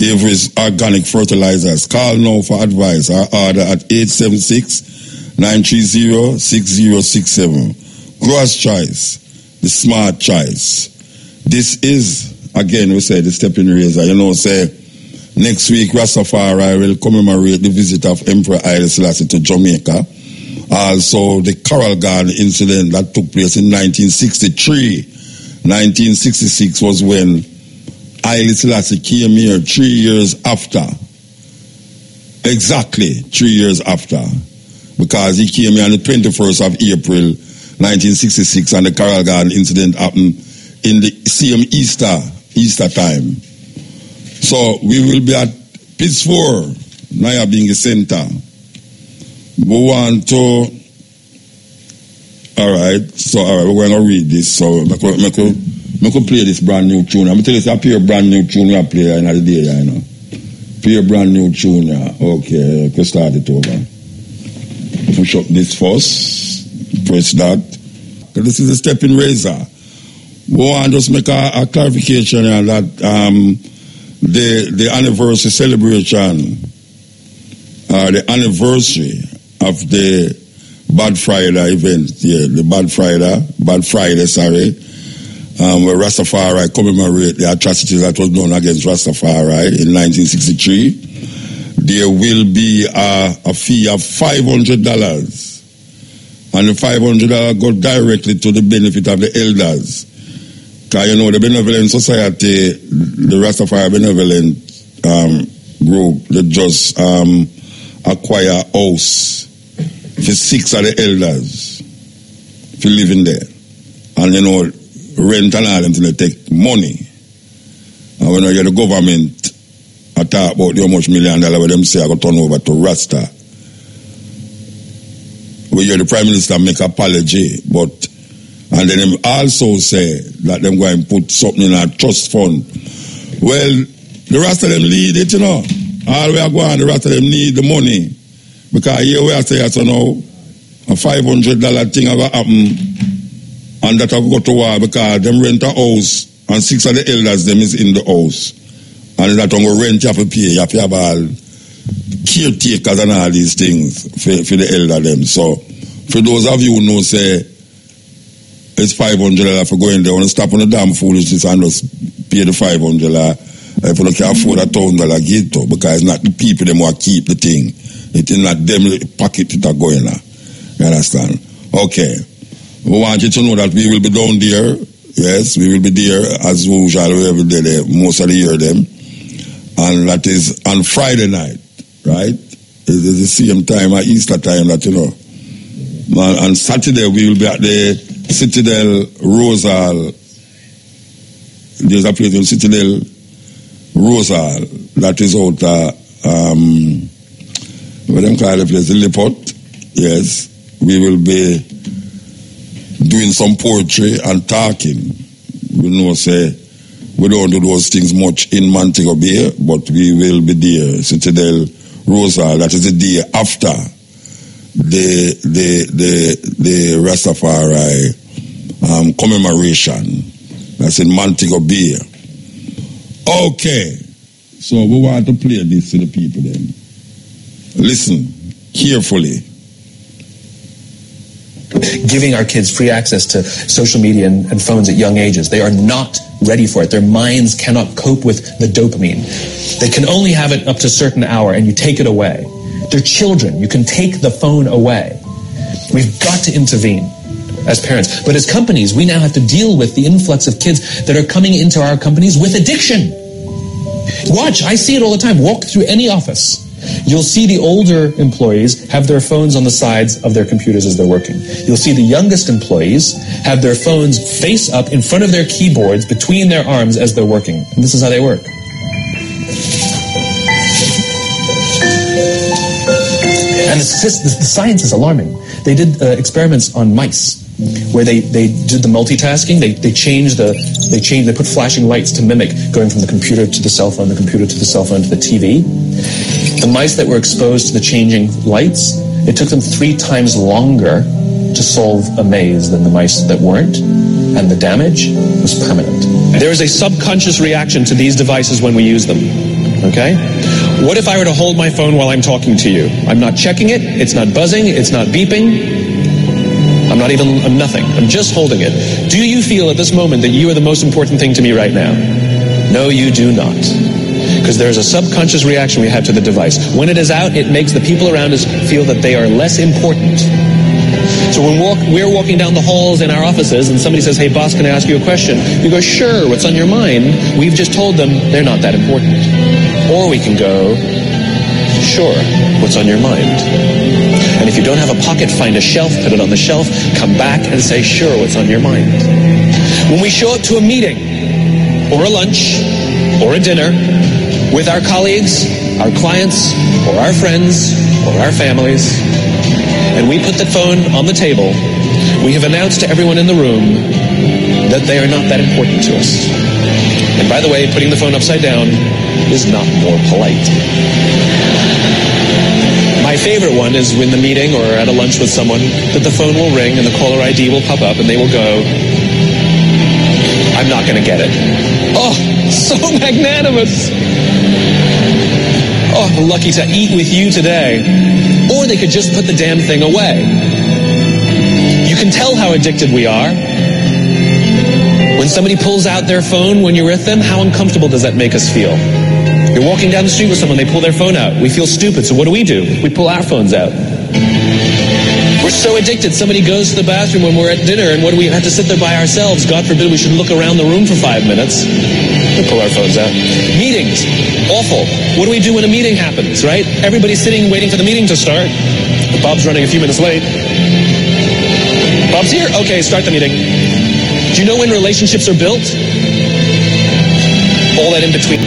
Avery's Organic Fertilizers. Call now for advice or order at 876-930-6067. Growers Choice, the smart choice. This is, again, we say the stepping razor. Say, next week, Rastafari will commemorate the visit of Emperor Haile Selassie to Jamaica. Also, the Coral Garden incident that took place in 1963. 1966 was when Haile Selassie came here 3 years after. Exactly 3 years after. Because he came here on the 21st of April 1966 and the Coral Garden incident happened in the same Easter time. So we will be at Pitts 4, Naya being the center. We want to... Alright, we're going to read this. So I could play this brand new tune. I'm going to tell you, it's a pure brand new tune we play in the day, Pure brand new tune, Okay, we can start it over. Push up this first. Press that. This is a stepping razor. We want to just make a clarification here that the anniversary celebration, the anniversary of the Bad Friday event, the Bad Friday, where Rastafari commemorate the atrocities that was done against Rastafari in 1963. There will be a fee of $500, and the $500 go directly to the benefit of the elders. Because the Benevolent Society, the Rastafari Benevolent group, they just acquire a house for 6 of the elders for living there. And rent and all them things, they take money. And when you hear the government talk about how much $1 million where them say I go turn over to Rasta, we hear the Prime Minister make apology, and then them also say that them go and put something in a trust fund. Well, the rest of them need it, All we are going, the rest of them need the money. Because here we are saying, now, a $500 thing will happen, and that will go to war because them rent a house, and 6 of the elders them is in the house. And that will rent, you have to pay, you have to have all caretakers and all these things for the elder them. So, for those of you who know, say, it's $500 for going there, want to stop on the damn foolishness and just pay the $500. If you can't afford $1,000, give it to, because it's not the people them who keep the thing. It is not them pocket that are going on. You understand? Okay. We want you to know that we will be down there. Yes, we will be there as usual. We will be there most of the year them. And that is on Friday night, right? It is the same time at Easter time that On Saturday we will be at the Citadel Rosal. There's a place in Citadel Rosal that is out what them call the place, the Lipot. Yes, we will be doing some poetry and talking. We know, say, we don't do those things much in Montego Bay, but we will be there. Citadel Rosal, that is the day after the Rastafari commemoration. That's in Montego Bay. Okay. So we want to play this to the people then. Listen carefully. Giving our kids free access to social media and phones at young ages. They are not ready for it. Their minds cannot cope with the dopamine. They can only have it up to a certain hour, and you take it away. They're children. You can take the phone away. We've got to intervene as parents. But as companies, we now have to deal with the influx of kids that are coming into our companies with addiction. Watch, I see it all the time. Walk through any office. You'll see the older employees have their phones on the sides of their computers as they're working. You'll see the youngest employees have their phones face up in front of their keyboards between their arms as they're working. And this is how they work. And the science is alarming. They did experiments on mice where they did the multitasking. They put flashing lights to mimic going from the computer to the cell phone, the computer to the cell phone to the TV. The mice that were exposed to the changing lights, it took them 3 times longer to solve a maze than the mice that weren't, and the damage was permanent. There is a subconscious reaction to these devices when we use them, okay? What if I were to hold my phone while I'm talking to you? I'm not checking it, it's not buzzing, it's not beeping, I'm nothing. I'm just holding it. Do you feel at this moment that you are the most important thing to me right now? No, you do not. Because there's a subconscious reaction we have to the device. When it is out, it makes the people around us feel that they are less important. So when we're walking down the halls in our offices and somebody says, hey, boss, can I ask you a question? You go, sure, what's on your mind? We've just told them they're not that important. Or we can go, sure, what's on your mind? And if you don't have a pocket, find a shelf, put it on the shelf, come back and say, sure, what's on your mind? When we show up to a meeting, or a lunch, or a dinner, with our colleagues, our clients, or our friends, or our families, and we put the phone on the table, we have announced to everyone in the room that they are not that important to us. And by the way, putting the phone upside down is not more polite. My favorite one is when the meeting or at a lunch with someone that the phone will ring and the caller ID will pop up and they will go, I'm not going to get it. Oh, so magnanimous. Oh, I'm lucky to eat with you today. Or they could just put the damn thing away. You can tell how addicted we are. When somebody pulls out their phone when you're with them, how uncomfortable does that make us feel? You're walking down the street with someone, they pull their phone out. We feel stupid, so what do? We pull our phones out. We're so addicted. Somebody goes to the bathroom when we're at dinner, and what do we have to sit there by ourselves? God forbid we should look around the room for 5 minutes. We pull our phones out. Meetings, awful. What do we do when a meeting happens, right? Everybody's sitting waiting for the meeting to start. Bob's running a few minutes late. Bob's here? Okay, start the meeting. Do you know when relationships are built? All that in between.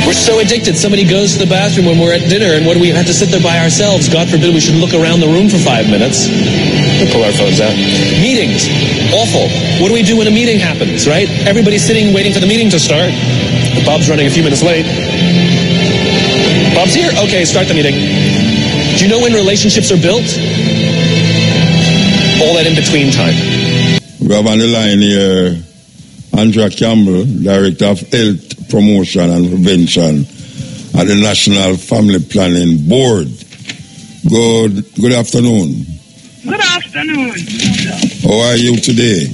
We're so addicted. Somebody goes to the bathroom when we're at dinner, and what do we have to sit there by ourselves? God forbid we should look around the room for 5 minutes. We pull our phones out. Meetings, awful. What do we do when a meeting happens, right? Everybody's sitting waiting for the meeting to start. Bob's running a few minutes late. Bob's here? Okay, start the meeting. Do you know when relationships are built? All that in between time. We have on the line here Andrea Campbell, Director of Health Promotion and Prevention at the National Family Planning Board. Good afternoon. Good afternoon. How are you today?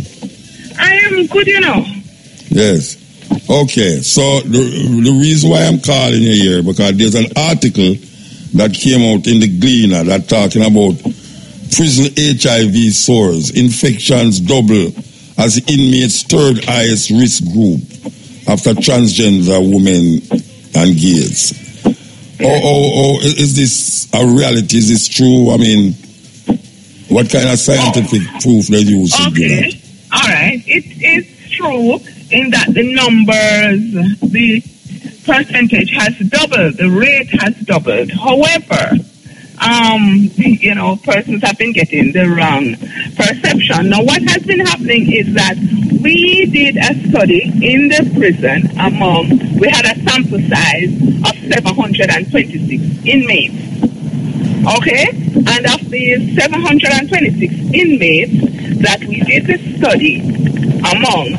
I am good, you know. Yes. Okay, so the reason why I'm calling you here, because there's an article that came out in the Gleaner that talking about prison HIV soars, infections double as inmates' third highest risk group after transgender women and gays. Oh, is this a reality? Is this true? I mean, what kind of scientific proof they use to do that? All right. It is true in that the numbers, the percentage has doubled, the rate has doubled. However, persons have been getting the wrong perception. Now, what has been happening is that we did a study in the prison we had a sample size of 726 inmates. Okay? And of the 726 inmates that we did the study among,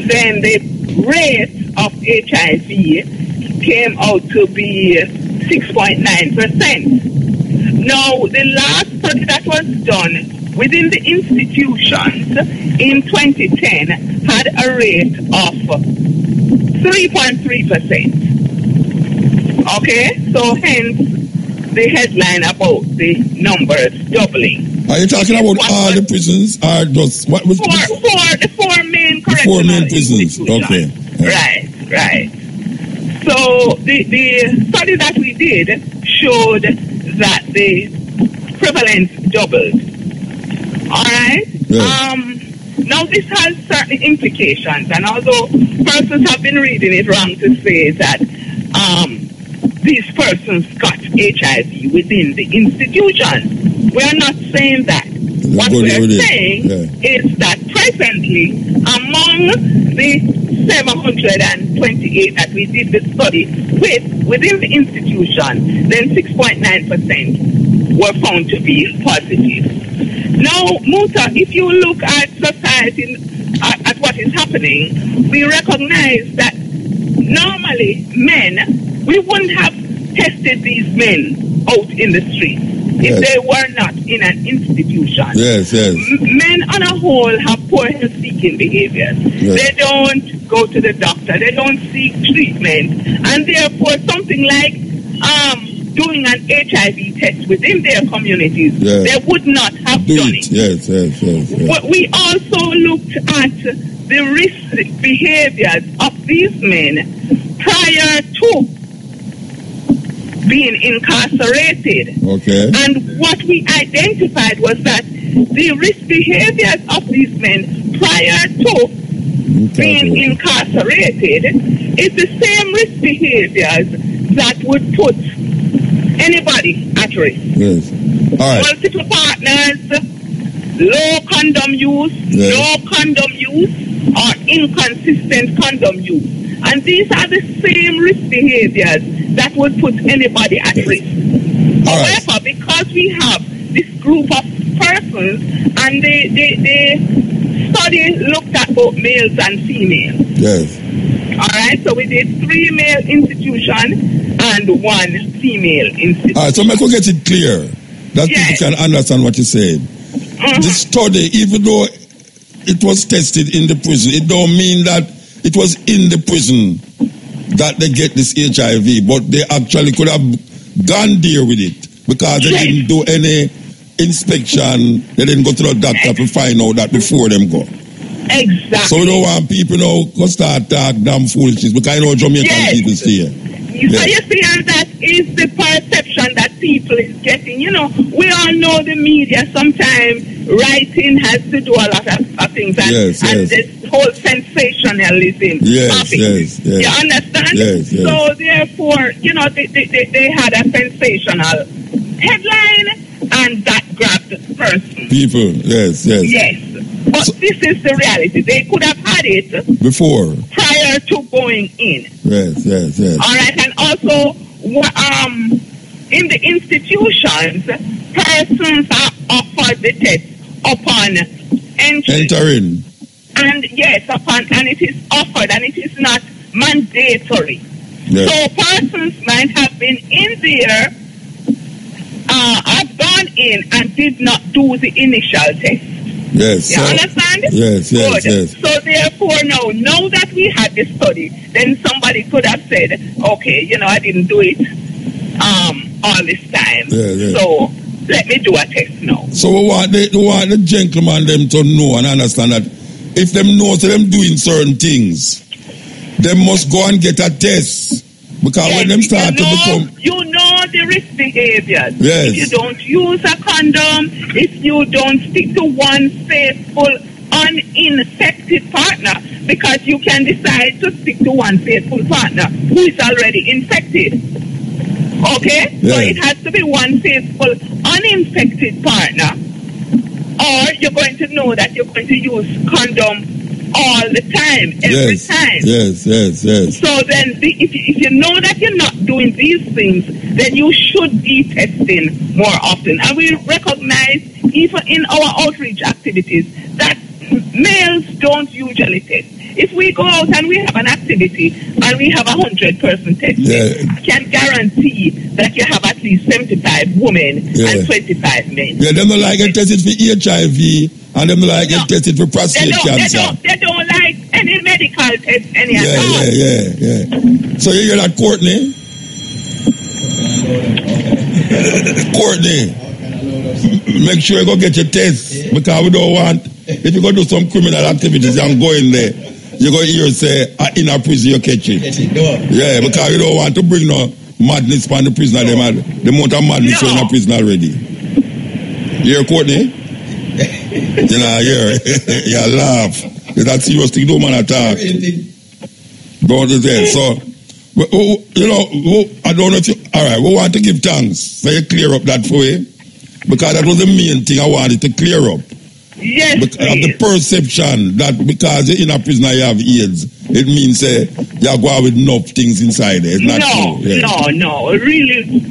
then the rate of HIV came out to be 6.9%. Now, the last study that was done within the institutions in 2010 had a rate of 3.3%. Okay? So hence the headline about the numbers doubling. Are you talking about all the prisons or just what was the four main the correctional 4 main prisons? Okay. Right. So the study that we did showed that the prevalence doubled. All right? Yeah. Now this has certain implications, and although persons have been reading it wrong to say that these persons got HIV within the institution, we are not saying that. What we are saying is that presently, among the 728 that we did the study within the institution, then 6.9% were found to be positive. Now, Muta, if you look at society, at what is happening, we recognize that normally men, we wouldn't have tested these men out in the street if they were not in an institution. Yes. Men on a whole have poor health-seeking behaviors. Yes. They don't go to the doctor. They don't seek treatment. And therefore, something like doing an HIV test within their communities, they would not have done it. Yes. But we also looked at the risk behaviors of these men prior to being incarcerated. Okay. And what we identified was that the risk behaviors of these men prior to being incarcerated is the same risk behaviors that would put anybody at risk. Yes. All right. Multiple partners, low condom use, no condom use, or inconsistent condom use. And these are the same risk behaviors that would put anybody at risk. However, because we have this group of persons, and the study looked at both males and females. Yes. All right, so we did 3 male institutions and 1 female institution. All right, so make we get it clear that people can understand what you said. This study, even though it was tested in the prison, it don't mean that it was in the prison that they get this HIV, but they actually could have gone there with it because they didn't do any inspection. They didn't go to the doctor to find out that before them go. Exactly. So we don't want people now to start talking damn foolishness because I know Jamaican people stay here. So you see, and that is the perception that people is getting. You know, we all know the media sometimes writing has to do a lot of things, and this whole sensationalism of it. You understand? So therefore, you know, they had a sensational headline, and that grabbed the person. People, yes. But this is the reality. They could have had it before, prior to going in. Yes. All right, and also, in the institutions, persons are offered the test upon entering. And and it is offered, and it is not mandatory. Yes. So persons might have been in there, have gone in and did not do the initial test. Yes. You understand? Yes. So therefore, now that we had this study, then somebody could have said, okay, you know, I didn't do it all this time. So let me do a test now. So we want the gentleman them to know and understand that if them know that them doing certain things, they must go and get a test. Because when them start to become... You know the risk behaviors. Yes. If you don't use a condom, if you don't stick to one faithful, uninfected partner, because you can decide to stick to one faithful partner who is already infected. Okay? Yes. So it has to be one faithful, uninfected partner, or you're going to know that you're going to use condom all the time, every time. Yes. So then, if you know that you're not doing these things, then you should be testing more often. And we recognize, even in our outreach activities, that males don't usually test. If we go out and we have an activity and we have 100% testing, I can guarantee that you have at least 75 women and 25 men. Yeah, them don't like get tested for HIV and them don't like get tested for prostate cancer. They don't like any medical test anyhow. Yeah. So you hear that, Courtney? Courtney, make sure you go get your test because we don't want, if you go do some criminal activities and go in there, you go hear say, in a prison you catch it. Yeah, because you don't want to bring no madness from the prisoner. The amount of madness in a prison already. You hear, Courtney? You know, you laugh. That's serious thing, don't man attack. Don't do that. So, you know, I don't know if you, all right, we want to give thanks. So you clear up that for you. Because that was the main thing I wanted to clear up. Yes, because of the perception that because you're in a prison you have AIDS, it means you're going with enough things inside there. It's not true. No. We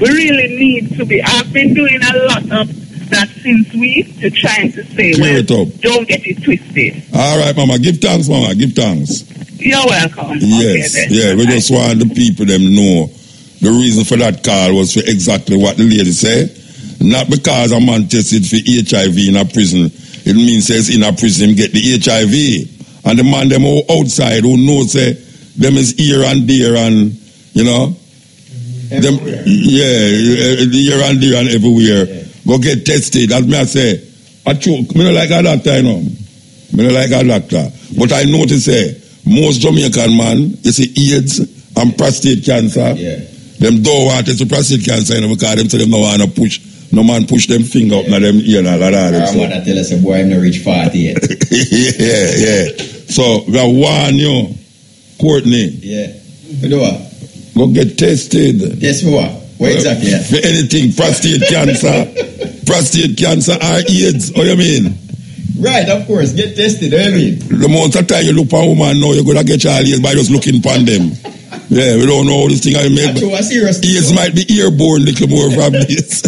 really need to be. I've been doing a lot of that since week to trying to say, clear it up. Don't get it twisted. All right, Mama. Give thanks, Mama. Give thanks. You're welcome. Yes. Okay, we just want the people them know the reason for that call was for exactly what the lady said. Not because a man tested for HIV in a prison. It means says in a prison get the HIV. And the man them outside who knows them is here and there and you know them here and there and everywhere. Go get tested. As me I say, I don't like a doctor, you know. I don't like a doctor. But I notice most Jamaican man, you see AIDS and prostate cancer. Them don't want to prostate cancer, you know, because them say them don't want to push. No man push them finger up, now them ear and all that. Our mother tell us, boy, I'm not reach 40 yet. Yeah. So, we warn you, Courtney. Yeah. What? Go get tested. Yes, for what? What exactly? For anything, prostate cancer or AIDS, what do you mean? Right, of course, get tested, what do you mean? The most of the time you look for a woman now, you're going to get your AIDS by just looking upon them. Yeah, we don't know how this thing I make. AIDS might be airborne, little more from this.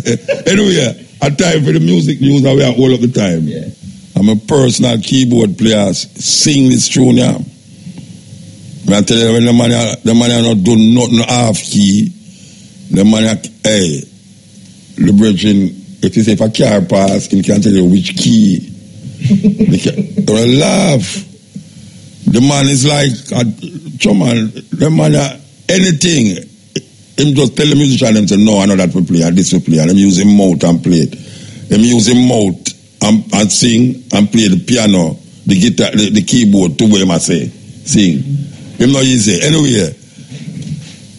Anyway, a time for the music news that we are all of the time. Yeah. I'm a personal keyboard player. Sing this tune, yeah. I tell you, when the man are not doing nothing half key, the man are, the brethren, if a car pass, he can tell you which key. They laugh. The man is like, the man, anything, him just tell the musician, them say, no, I know that we play, and this we play, and him use him mouth and play it. Him use him mouth and sing and play the piano, the guitar, the keyboard, to where him I say, sing. Him not easy. Anyway,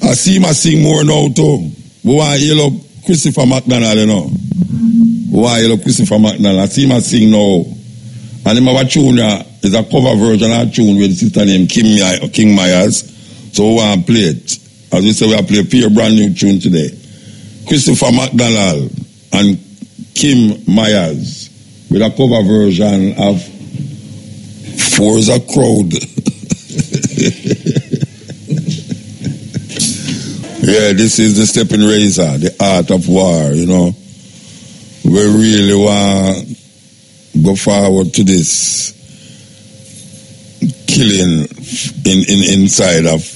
I see him sing more now too. We want to hear Christopher McDonald, you know. We want to hear Christopher McDonald. I see him sing now. And him have a tune, is a cover version of a tune with the sister named King Myers. So we want to play it. As we say, we have to play a brand new tune today. Christopher McDonald and Kim Myers with a cover version of Forza Crowd. Yeah, this is the Stepping Razor, the art of war, you know. We really want to go forward to this killing inside of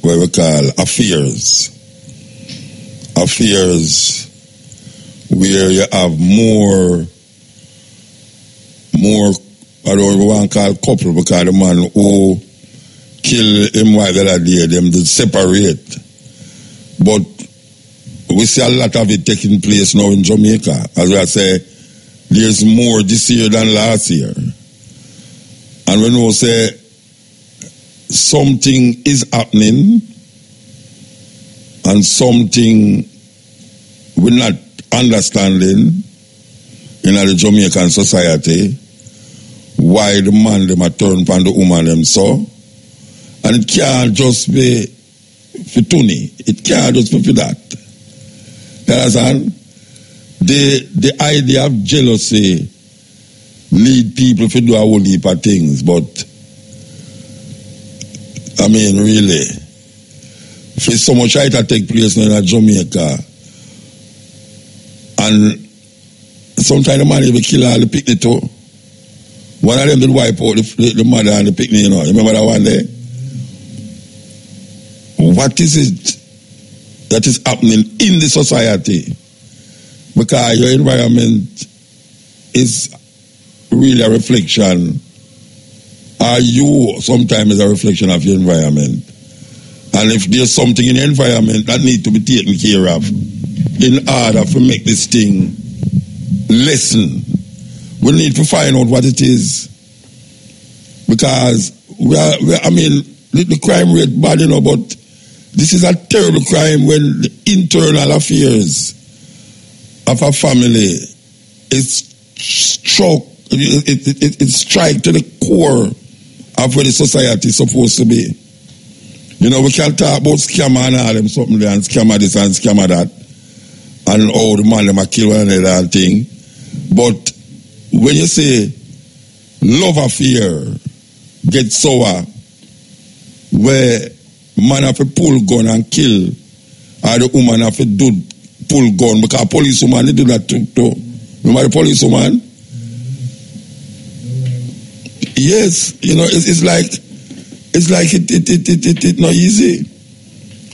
what we call affairs. Affairs where you have more, I don't want to call couple because the man who kill him wife the other day, them to separate. But we see a lot of it taking place now in Jamaica. As I say, there's more this year than last year. And when we say something is happening and something we're not understanding in the Jamaican society, why the man them a turn upon the woman them so. And it can't just be for Tony. It can't just be for that. You understand? The idea of jealousy lead people to do a whole heap of things, but I mean, really. For so much try to take place now in Jamaica. And sometimes the man will kill all the picnic too. One of them did wipe out the mother and the picnic, you know. Remember that one there? What is it that is happening in the society? Because your environment is really a reflection, or you sometimes is a reflection of your environment. And if there's something in the environment that needs to be taken care of in order to make this thing lessen, we need to find out what it is. Because the crime rate bad, you know, but this is a terrible crime when the internal affairs of a family is struck, it strikes to the core of where the society is supposed to be. You know, we can talk about scammer and all them something there, and scammer this and scammer that, and all the man them a kill one another and thing. But when you say love affair gets sour, where man have to pull gun and kill, or the woman have to do pull gun, because police woman they do that too. Remember the police woman? Yes, you know, it's like it not easy.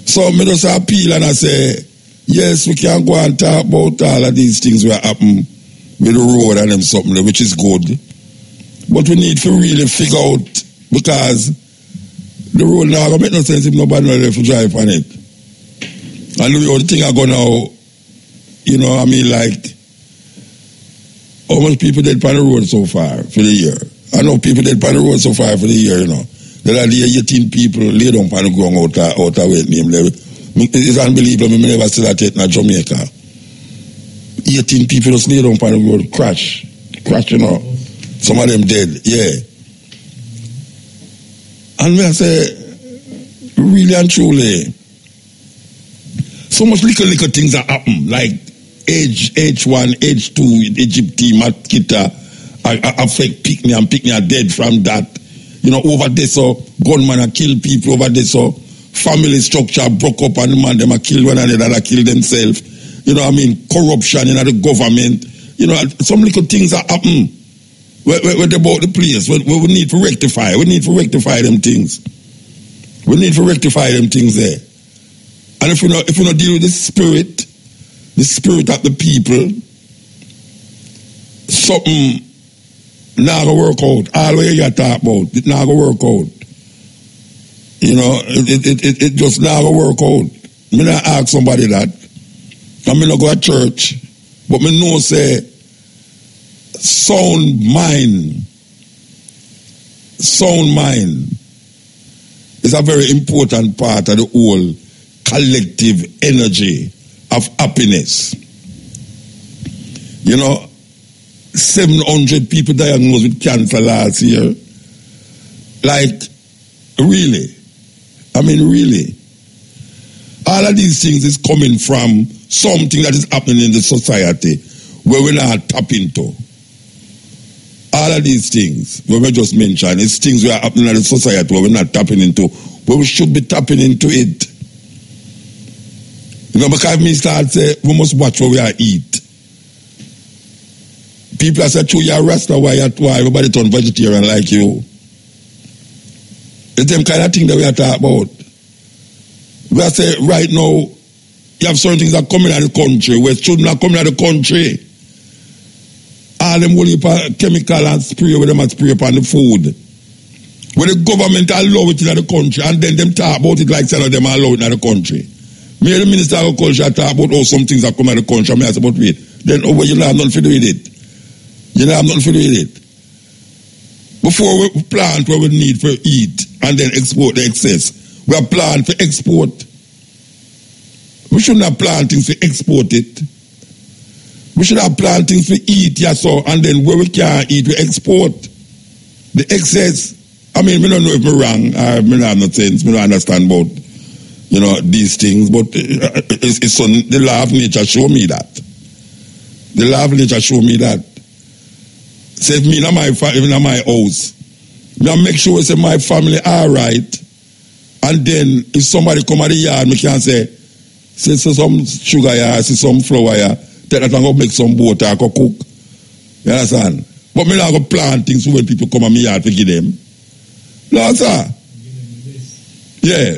So me just appeal and I say, yes, we can go and talk about all of these things that happen with the road and them something, which is good. But we need to really figure out, because the road now going to make no sense if nobody knows left to drive on it. And the other thing I go now, you know, I mean, like, how much people dead on the road so far for the year? I know people dead on the road so far for the year, you know. There are 18 people laid on the ground out of weight name level. It's unbelievable. I never see that yet in Jamaica. 18 people just laid on the road, crash, you know. Some of them dead, yeah. And I say, really and truly, so much little things that happen, like H1, H2, Egypt, Matkita, affect Picnic, and Picnic are dead from that. You know, over there, so gunmen are kill people over there, so family structure broke up and the man them are kill one another, that kill themselves. You know what I mean? Corruption in the government. You know, some little things that happen where about the place, where we need to rectify. We need to rectify them things. We need to rectify them things there. And if we not deal with the spirit of the people, something not gonna work out. All what you talk about, it not gonna work out. You know, it just not gonna work out. Me not ask somebody that. I mean, I go to church, but me know say sound mind is a very important part of the whole collective energy of happiness. You know, 700 people diagnosed with cancer last year. Like, really? I mean, really? All of these things is coming from something that is happening in the society where we're not tap into. All of these things, where we just mentioned, is things that are happening in the society where we're not tapping into, where we should be tapping into it. You know, because me start say, we must watch what we are eat. People are saying, you're a Rasta, why everybody turn vegetarian like you? It's them kind of thing that we are talking about. We are saying, right now, you have certain things that come in the country where children are coming in the country. All them will chemical and spray with them and spray upon the food. When the government allow it in the country and then them talk about it like some of them allow it in the country. Me the Minister of Agriculture talk about how some things are coming in the country. I say, but wait, then over you have nothing to do with it. You have nothing to do with it. Before we plant what we need for eat and then export the excess, we are planting for export. We shouldn't have plant things for export it. We should have plant things for eat, yes, so, and then where we can't eat, we export the excess. I mean, we don't know if we're wrong. I don't have no sense. We don't understand about, you know, these things, but it's on the law of nature show me that. The law of nature show me that. Say if me in my house, I make sure say my family all right, And then if somebody come at the yard, me can say some sugar here, see some flour here, take that and go make some butter, I go cook. You understand? But me not go plant things when people come at me yard to give them. No, sir. Yeah,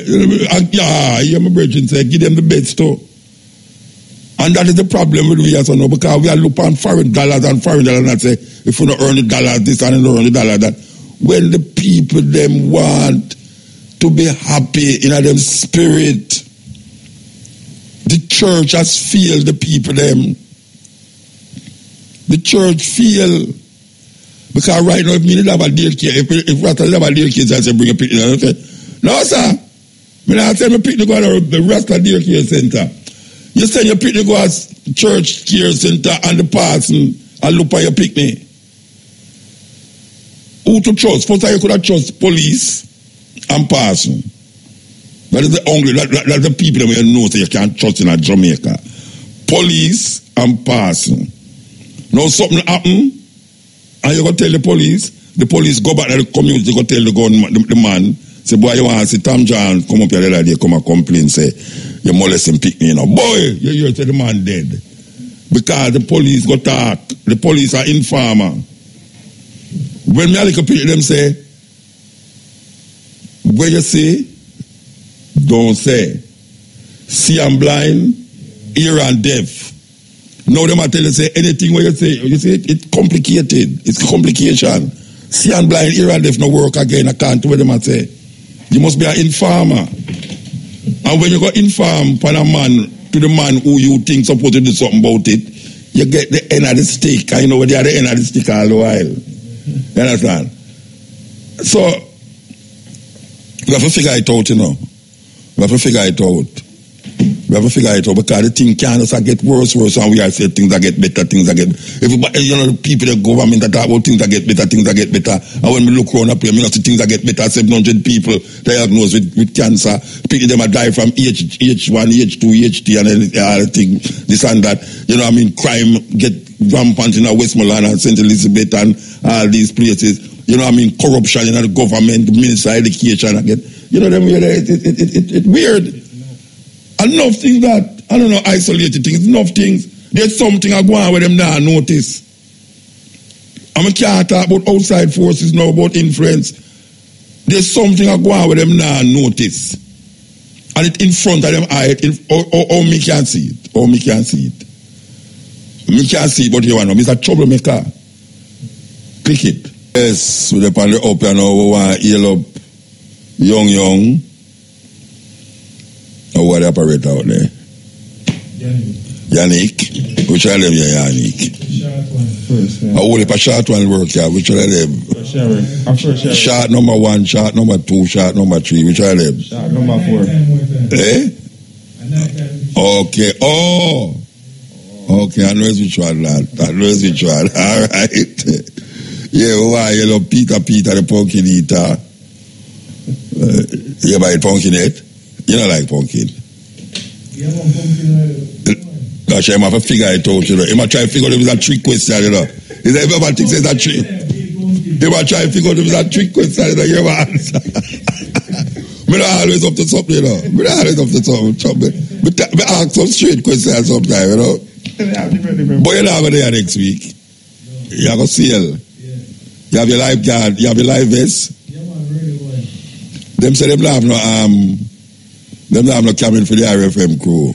yeah, my brethren say, give them the best too. And that is the problem with we as well, because we are looking on foreign dollars and say, if you don't earn the dollars, this and you don't earn the dollar that. When the people them want to be happy in their spirit, the church has failed the people them. The church fail. Because right now, if me have a daycare, if Rasta have a daycare, I say bring a picnic. I say, no, sir. I tell me picnic go to the Rasta daycare center. You send your picnic go to church care center and the parson and look at your picnic. Who to trust? First you could have trust police and parson. That is the only, that's the people that you know that you can't trust in Jamaica. Police and parson. Now something happen, and you go tell the police go back to the community, go tell the man, say, boy, you want to see Tom John come up here the other day, come and complain, say, you molesting pick me, you know. Boy, you hear say the man dead. Because the police go talk. The police are informer. When me a little people them say, where you see, don't say. See I'm blind, ear and deaf. Now them I tell you say anything where you say it's complicated. It's complication. See and blind, ear and deaf no work again. I can't do what them I say. You must be an informer. And when you go inform upon a man to the man who you think supposed to do something about it, you get the end of the stick. I know they are the end of the stick all the while. You understand? So we have to figure it out, you know. We have to figure it out. We have to figure it out because the thing can't just get worse, and we are saying things that get better, everybody, you know, the people, the government that talk about things that get better. And when we look around up here, I see things that get better, 700 people diagnosed with cancer, people them are die from H1, H2, HT, and all the things, this and that. You know what I mean? Crime get rampant in Westmoreland and St. Elizabeth and all these places. You know what I mean? Corruption in the government, the Minister of Education, again. You know, it's weird. Enough things that, I don't know, isolated things, enough things. There's something I go on with them now, notice. I can't talk about outside forces now, about influence. There's something I go on with them now, notice. And it's in front of them eye, or me can't see it. Me can't see it, but you know, it's a troublemaker. Click it. Yes, we're on the up and we want to heal up young. Or what operator out there? Yannick. Which of them Yannick? Short one first. Yeah. Only a short one work here. Which of them? First short number 1, short number 2, short number 3. Which of them? Short number 4. Eh? Okay. Oh. Okay, I know it's which one, lad. All right. Yeah, why you love Peter, the pumpkin eater? You buy pumpkin head? You don't like pumpkin. You have one pumpkin. Gosh, I'm have to figure it out, you know. You might try to figure out if it's a trick question, you know. Is there ever thinks it's a trick? You might try to figure out if it's a trick question, you know. You ever answer. I'm not always up to something, you know. I'm not always up to something. But ask some straight questions sometimes, you know. But you're not going there next week. You have a seal. You have your life guard. You have your life vest. Them say them not have no cabin for the RFM crew.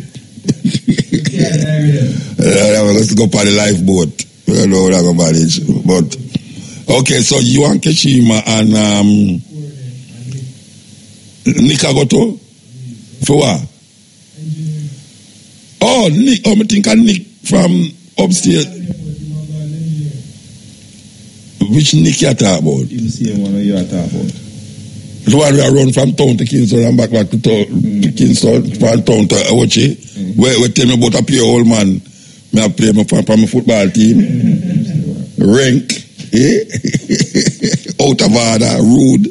Let's go for the lifeboat. We don't know how to manage. But okay, so you and Keshima and Nika Goto? For what? Oh, Nick. I think I Nick from upstairs. Which Nick you talk about? The same one you talk about. The one we run from town to Kingston and back to town, to Kingston, from town to Ochi. Where tell me about a pure old man. Me I play for my football team. Rank, out of order, rude.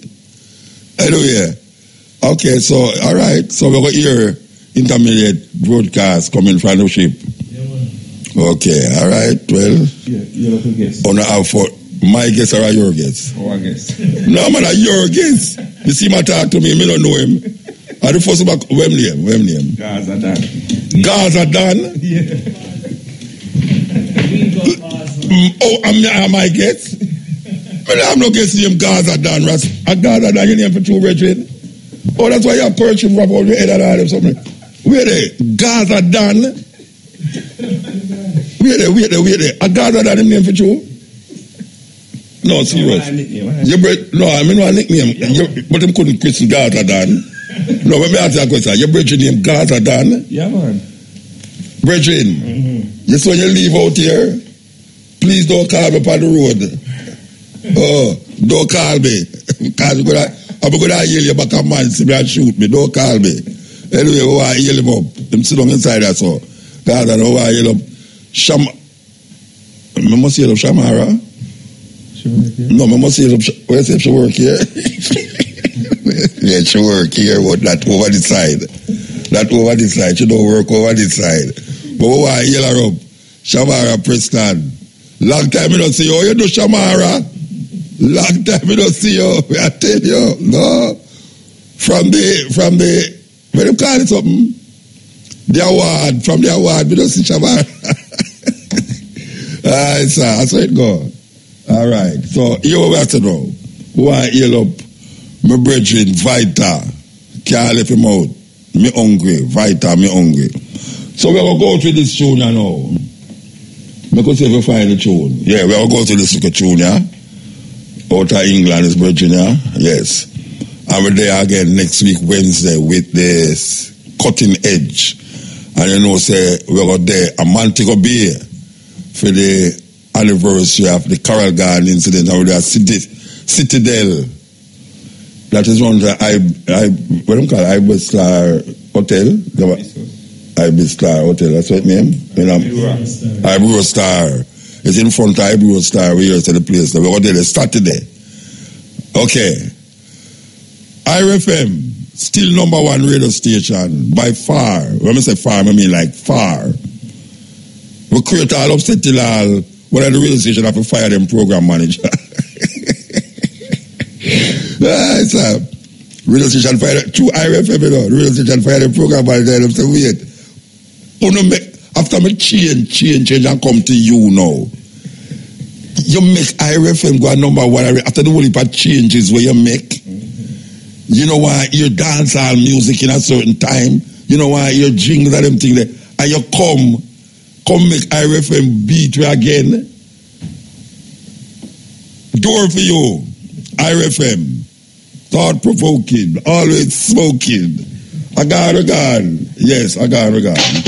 Anyway, okay, so all right, so we're gonna hear intermediate broadcast coming from the ship. Okay, all right, well. You're not a guest. On the my guess or your guess? Oh, I guess. No, man, your guess. You see my talk to me don't know him. Are the first back, when name? Gaza Dan. Gaza Dan? Yeah. Am I guess? But I'm not guessing him Gaza Dan, Ras. A Gaza Dan, you name for two brethren? Oh, that's why you have purchased wrap on your head and all them something. Where they? Gaza Dan? Where they? A Gaza Dan, him name for two? No, serious. No, I mean one nickname. But him couldn't christen Gaza Dan. No, let me ask you a question. Your brethren name Gaza Dan? Yeah, man. Brethren, just when you leave out here, please don't call me on the road. Oh, don't call me. Because I'm going to yell you back a man, see me and shoot me. Don't call me. Anyway, I want to yell him up. Him sit down inside that so. God, I don't want to yell up. I must yell up Shamara. No, I must yell up. Where is she work here? Yeah, she work here, but not over the side. Not over this side. She don't work over this side. But we want to yell her up. Shamara Preston. Long time I don't see you. Oh, you do Shamara? Long time I don't see you. I tell you. No. From the, what do you call it something? The award. From the award, we don't see Shamara. Alright, sir. That's how it go. Alright. So, you have to know. We want to yell up my brethren, Vita. Can't let him out. Me hungry. Vita, me hungry. So we're going to go through this tune now. Because if we find the tune. Yeah, we're going to go through this tune, yeah? Out of England is brethren, yeah? Yes. And we're there again next week, Wednesday, with this Cutting Edge. And you know, say, we're going there a Montego Bay for the anniversary of the Carroll Garden incident. And we're there Citadel. That is one of the, what do you call it? Ibis Star Hotel? Ibis Star Hotel, that's what name? Ibro Star. It's in front of Ibro Star, we here to the place. We're going there Saturday. Okay. IRFM, still number one radio station by far. When I say far, I mean like far. We create all upset till all, one of the radio station have to fire them program manager. It's a radio station fire, true IRFM, you know, radio station fire the program manager, and say, wait. After me change and come to you now. You make IRFM go number one after the whole heap of changes where you make. You know why you dance all music in a certain time. You know why you jingles and them things there. And you come make IRFM beat again. Door for you. IRFM. Thought provoking. Always smoking. I got. Yes, I got.